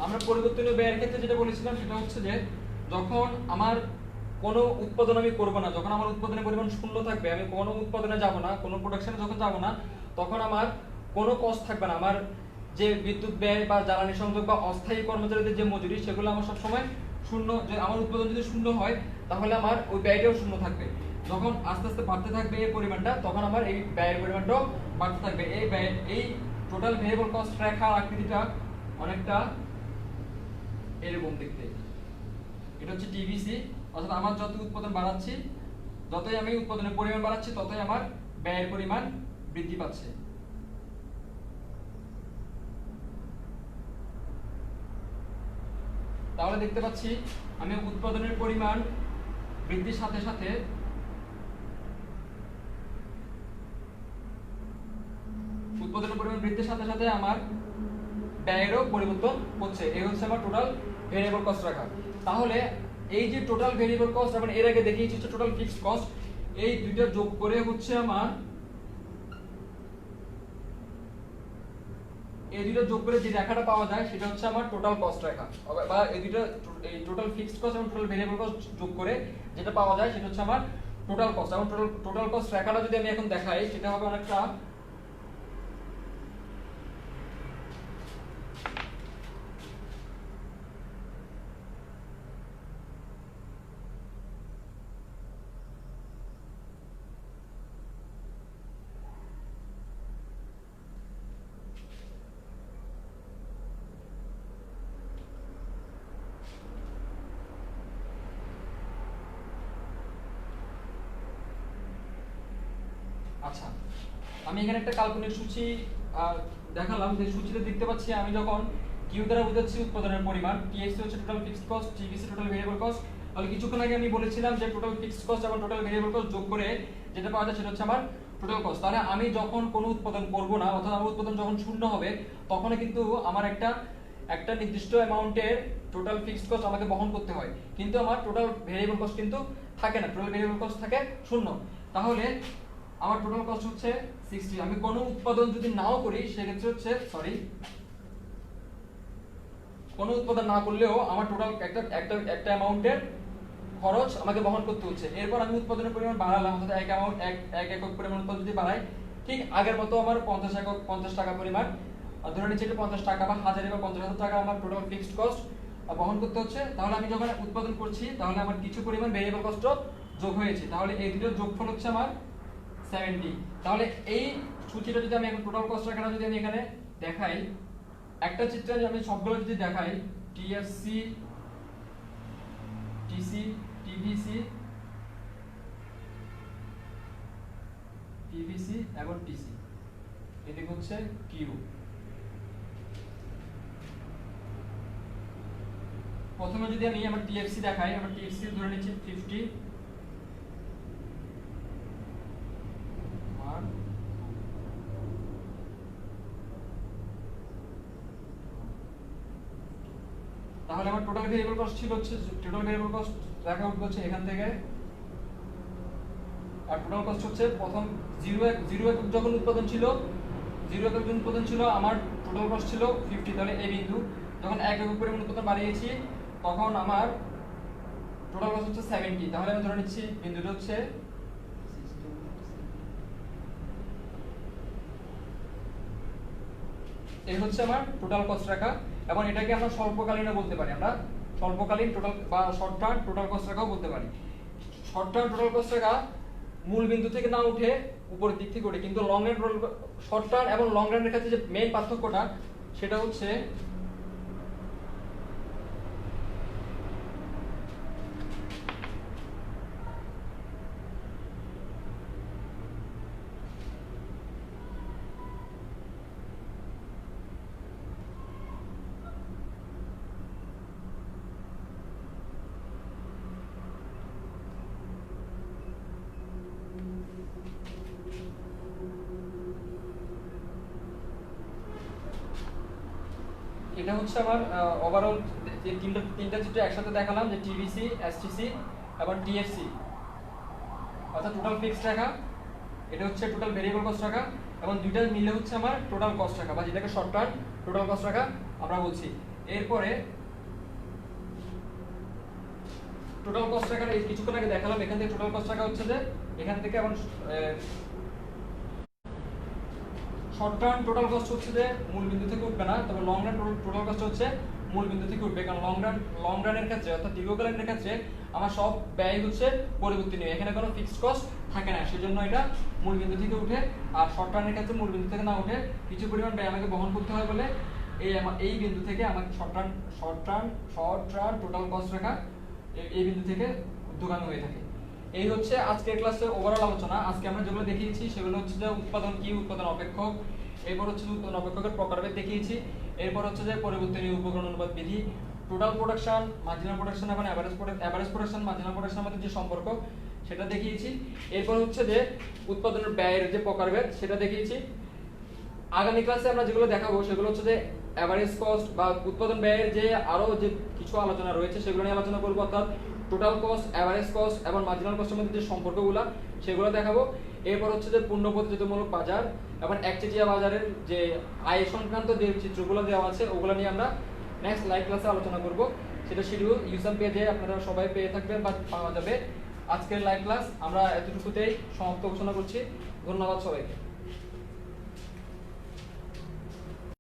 আমরা পরিবর্তনীয় ব্যয়ের ক্ষেত্রে যেটা বলেছিলাম সেটা হচ্ছে যে যখন আমার কোনো উৎপাদন আমি করব না, যখন আমার উৎপাদনের পরিমাণ 0 থাকবে, আমি কোনো উৎপাদনে যাব না, কোনো প্রোডাকশনে যখন যাব না, তখন আমার কোনো কস্ট থাকবে না। আমার যে বিদ্যুৎ ব্যয় বা জ্বালানি সংযোগ বা অস্থায়ী কর্মচারীদের যে মজুরি সেগুলো আমার সবসময় 0, যে আমার উৎপাদন যদি 0 হয় তাহলে আমার ওই ব্যয়টাও 0 থাকবে। যখন আস্তে আস্তে বাড়তে থাকবে এই পরিমাণটা তখন আমার এই ব্যয়ের পরিমাণটাও বাড়তে থাকবে। এই টোটাল ভেরিয়েবল কস্ট রেখার আকৃতিটা অনেকটা এরকম দেখতে। এটা হচ্ছে টিভিসি, অর্থাৎ আমার যত উৎপাদন বাড়াচ্ছি, যতই আমি উৎপাদনের পরিমাণ বাড়াচ্ছি ততই আমার ব্যয়ের পরিমাণ বৃদ্ধি পাচ্ছে। তাহলে দেখতে পাচ্ছি আমি উৎপাদনের পরিমাণ বৃদ্ধির সাথে সাথে আমার ব্যয়েরও পরিবর্তন হচ্ছে। এই হচ্ছে আমার টোটাল ভেরিয়েবল কস্ট রাখা। তাহলে এই যে টোটাল ভেরিয়েবল কস্ট আমরা এর আগে দেখিয়েছি টোটাল ফিক্সড কস্ট, এই দুইটা যোগ করে হচ্ছে আমার এই দুটো যোগ করে যে রেখাটা পাওয়া যায় সেটা হচ্ছে আমার টোটাল কস্ট রেখা, বা এই টোটাল ফিক্সড কস্ট এবং টোটাল ভেরিয়েবল কস্ট যোগ করে যেটা পাওয়া যায় সেটা হচ্ছে আমার টোটাল কস্ট। এবং টোটাল কস্ট রেখাটা যদি আমি এখন দেখাই সেটা হবে অনেকটা আচ্ছা, আমি এখানে একটা কাল্পনিক সূচি দেখালাম, যে সূচিতে দেখতে পাচ্ছি আমি যখন কিউ দ্বারা বোঝাচ্ছি উৎপাদনের পরিমাণ, টিএফসি হচ্ছে total fixed cost, TVC total variable cost. তাহলে কিছুক্ষণ আগে আমি বলেছিলাম যে টোটাল ফিক্সড কস্ট এবং টোটাল ভেরিয়েবল কস্ট যোগ করে যেটা পাওয়া যায় সেটা হচ্ছে আমার টোটাল কস্ট। তাহলে আমি যখন কোনো উৎপাদন করব না, অর্থাৎ আমার উৎপাদন যখন শূন্য হবে, তখন কিন্তু আমার একটা নির্দিষ্ট অ্যামাউন্টের টোটাল ফিক্সড কস্ট আমাকে বহন করতে হয়, কিন্তু আমার টোটাল ভেরিয়েবল কস্ট কিন্তু থাকে না, টোটাল ভেরিয়েবল কস্ট থাকে শূন্য। তাহলে আমার টোটাল কস্ট হচ্ছে 60। আমি কোনো উৎপাদন যদি নাও করি সেক্ষেত্রে হচ্ছে কোনো উৎপাদন না করলেও আমার টোটাল একটা অ্যামাউন্টের খরচ আমাকে বহন করতে হচ্ছে। এরপর আমি উৎপাদনের পরিমাণ বাড়ালাম, অর্থাৎ এক একক পরিমাণ উৎপাদন যদি বাড়াই, ঠিক আগের মতো আমার 50 টাকা পরিমাণ ধরে নিচ্ছি, এটা 50 টাকা বা 1000 বা 50,000 টাকা আমার টোটাল ফিক্সড কস্ট বহন করতে হচ্ছে। তাহলে আমি যখন উৎপাদন করছি তাহলে আমার কিছু পরিমাণ ভেরিয়েবল কস্ট যোগ হয়েছে, তাহলে এই দুটোর যোগফল হচ্ছে আমার 70। তাহলে এই সূচিটা যদি আমি এখন টোটাল কস্ট রাখাটা যদি আমি এখানে দেখাই, একটা চিত্রে আমি সবগুলো যদি দেখাই, টিএফসি, টিসি, টিভিসি, টিভিসি এবং টিসি, এদিকে হচ্ছে কিউ। প্রথমে যদি আমি আমার টিএফসি দেখাই, আমার টিএফসি ধরে নিচ্ছি 50, তাহলে আমার টোটাল ভেরিয়েবল কস্ট ছিল হচ্ছে, টোটাল ভেরিয়েবল কস্ট দেখা উঠবে হচ্ছে এখান থেকে, আর টোটাল কস্ট হচ্ছে প্রথম 0 একক যখন উৎপাদন ছিল, 0 একক যখন উৎপাদন ছিল আমার টোটাল কস্ট ছিল 50। তাহলে এই বিন্দু যখন 1 একক পরিমাণ উৎপাদন বাড়িয়েছি তখন আমার টোটাল কস্ট হচ্ছে 70। তাহলে আমি ধরে নিচ্ছি বিন্দুটা হচ্ছে এই হচ্ছে আমার টোটাল কস্ট রাখা, এবং এটাকে আমরা স্বল্পকালীনও বলতে পারি, আমরা স্বল্পকালীন টোটাল বা শর্ট টার্ম টোটাল কস্ট রাখাও বলতে পারি। শর্ট টার্ম টোটাল কস্ট রাখা মূল বিন্দু থেকে না উঠে উপরের দিক থেকে ওঠে, কিন্তু লং রান শর্ট টার্ম এবং লং রানের ক্ষেত্রে যে মেইন পার্থক্যটা সেটা হচ্ছে এটা হচ্ছে আমার ওভারঅল যে তিনটা চিত্র একসাথে দেখালাম, যে টিভিসি, এসটিসি এবং টিএফসি, অর্থাৎ টোটাল ফিক্সড রাখা, এটা হচ্ছে টোটাল ভেরিয়েবল কস্ট রাখা, এবং দুইটা মিলে হচ্ছে আমার টোটাল কস্ট রাখা, বা যেটাকে শর্ট টার্ম টোটাল কস্ট রাখা আমরা বলছি। এরপরে টোটাল কস্ট রাখার কিছুক্ষণ আগে দেখালাম, এখান থেকে টোটাল কস্ট রাখা হচ্ছে যে এখান থেকে, এবং শর্ট টার্ম টোটাল কস্ট হচ্ছে যে মূল বিন্দু থেকে উঠবে না, তবে লং রান টোটাল কস্ট হচ্ছে মূল বিন্দু থেকে উঠবে, কারণ লং রানের ক্ষেত্রে অর্থাৎ দীর্ঘকালীনের ক্ষেত্রে আমার সব ব্যয় হচ্ছে পরিবর্তনীয়, এখানে কোনো ফিক্সড কস্ট থাকে না, সেজন্য এটা মূল বিন্দু থেকে উঠে। আর শর্ট টার্মের ক্ষেত্রে মূল বিন্দু থেকে না উঠে কিছু পরিমাণ ব্যয় আমাকে বহন করতে হয় বলে এই বিন্দু থেকে আমাকে শর্ট টার্ম টোটাল কস্ট রাখা এই বিন্দু থেকে ঊর্ধ্বগামী হয়ে থাকে। এই হচ্ছে আজকের ক্লাসের ওভারঅল আলোচনা। আজকে আমরা যেগুলো দেখিয়েছি সেগুলো হচ্ছে যে উৎপাদন কি, উৎপাদন অপেক্ষক, এরপর হচ্ছে উৎপাদন অপেক্ষকের প্রকারভেদ দেখিয়েছি, এরপর হচ্ছে যে পরিবর্তনীয় উপকরণ অনুপাত বিধি, টোটাল প্রোডাকশন, মার্জিনাল প্রোডাকশন এবং এভারেজ প্রোডাকশন, মার্জিনাল প্রোডাকশনের মধ্যে যে সম্পর্ক সেটা দেখিয়েছি, এরপর হচ্ছে যে উৎপাদনের ব্যয়ের যে প্রকারভেদ সেটা দেখিয়েছি। আগামী ক্লাসে আমরা যেগুলো দেখাবো সেগুলো হচ্ছে যে এভারেজ কস্ট বা উৎপাদন ব্যয়ের যে আরো যে কিছু আলোচনা রয়েছে সেগুলো নিয়ে আলোচনা করবো, অর্থাৎ টোটাল কস্ট, এভারেজ কস্ট এবং মার্জিনাল কস্টের মধ্যে যে সম্পর্কগুলো সেগুলো দেখাবো। এরপর হচ্ছে যে পূর্ণ প্রতিযোগিতামূলক বাজার এবং একচেটিয়া বাজারের যে আয় সংক্রান্ত যে চিত্রগুলো দেওয়া আছে ওগুলো নিয়ে আমরা নেক্সট লাইভ ক্লাসে আলোচনা করব। সেটা শিডিউল ইউসাম পেজে আপনারা সবাই পেয়ে থাকবেন বা পাওয়া যাবে। আজকের লাইভ ক্লাস আমরা এতটুকুতেই সমাপ্ত ঘোষণা করছি। ধন্যবাদ সবাইকে।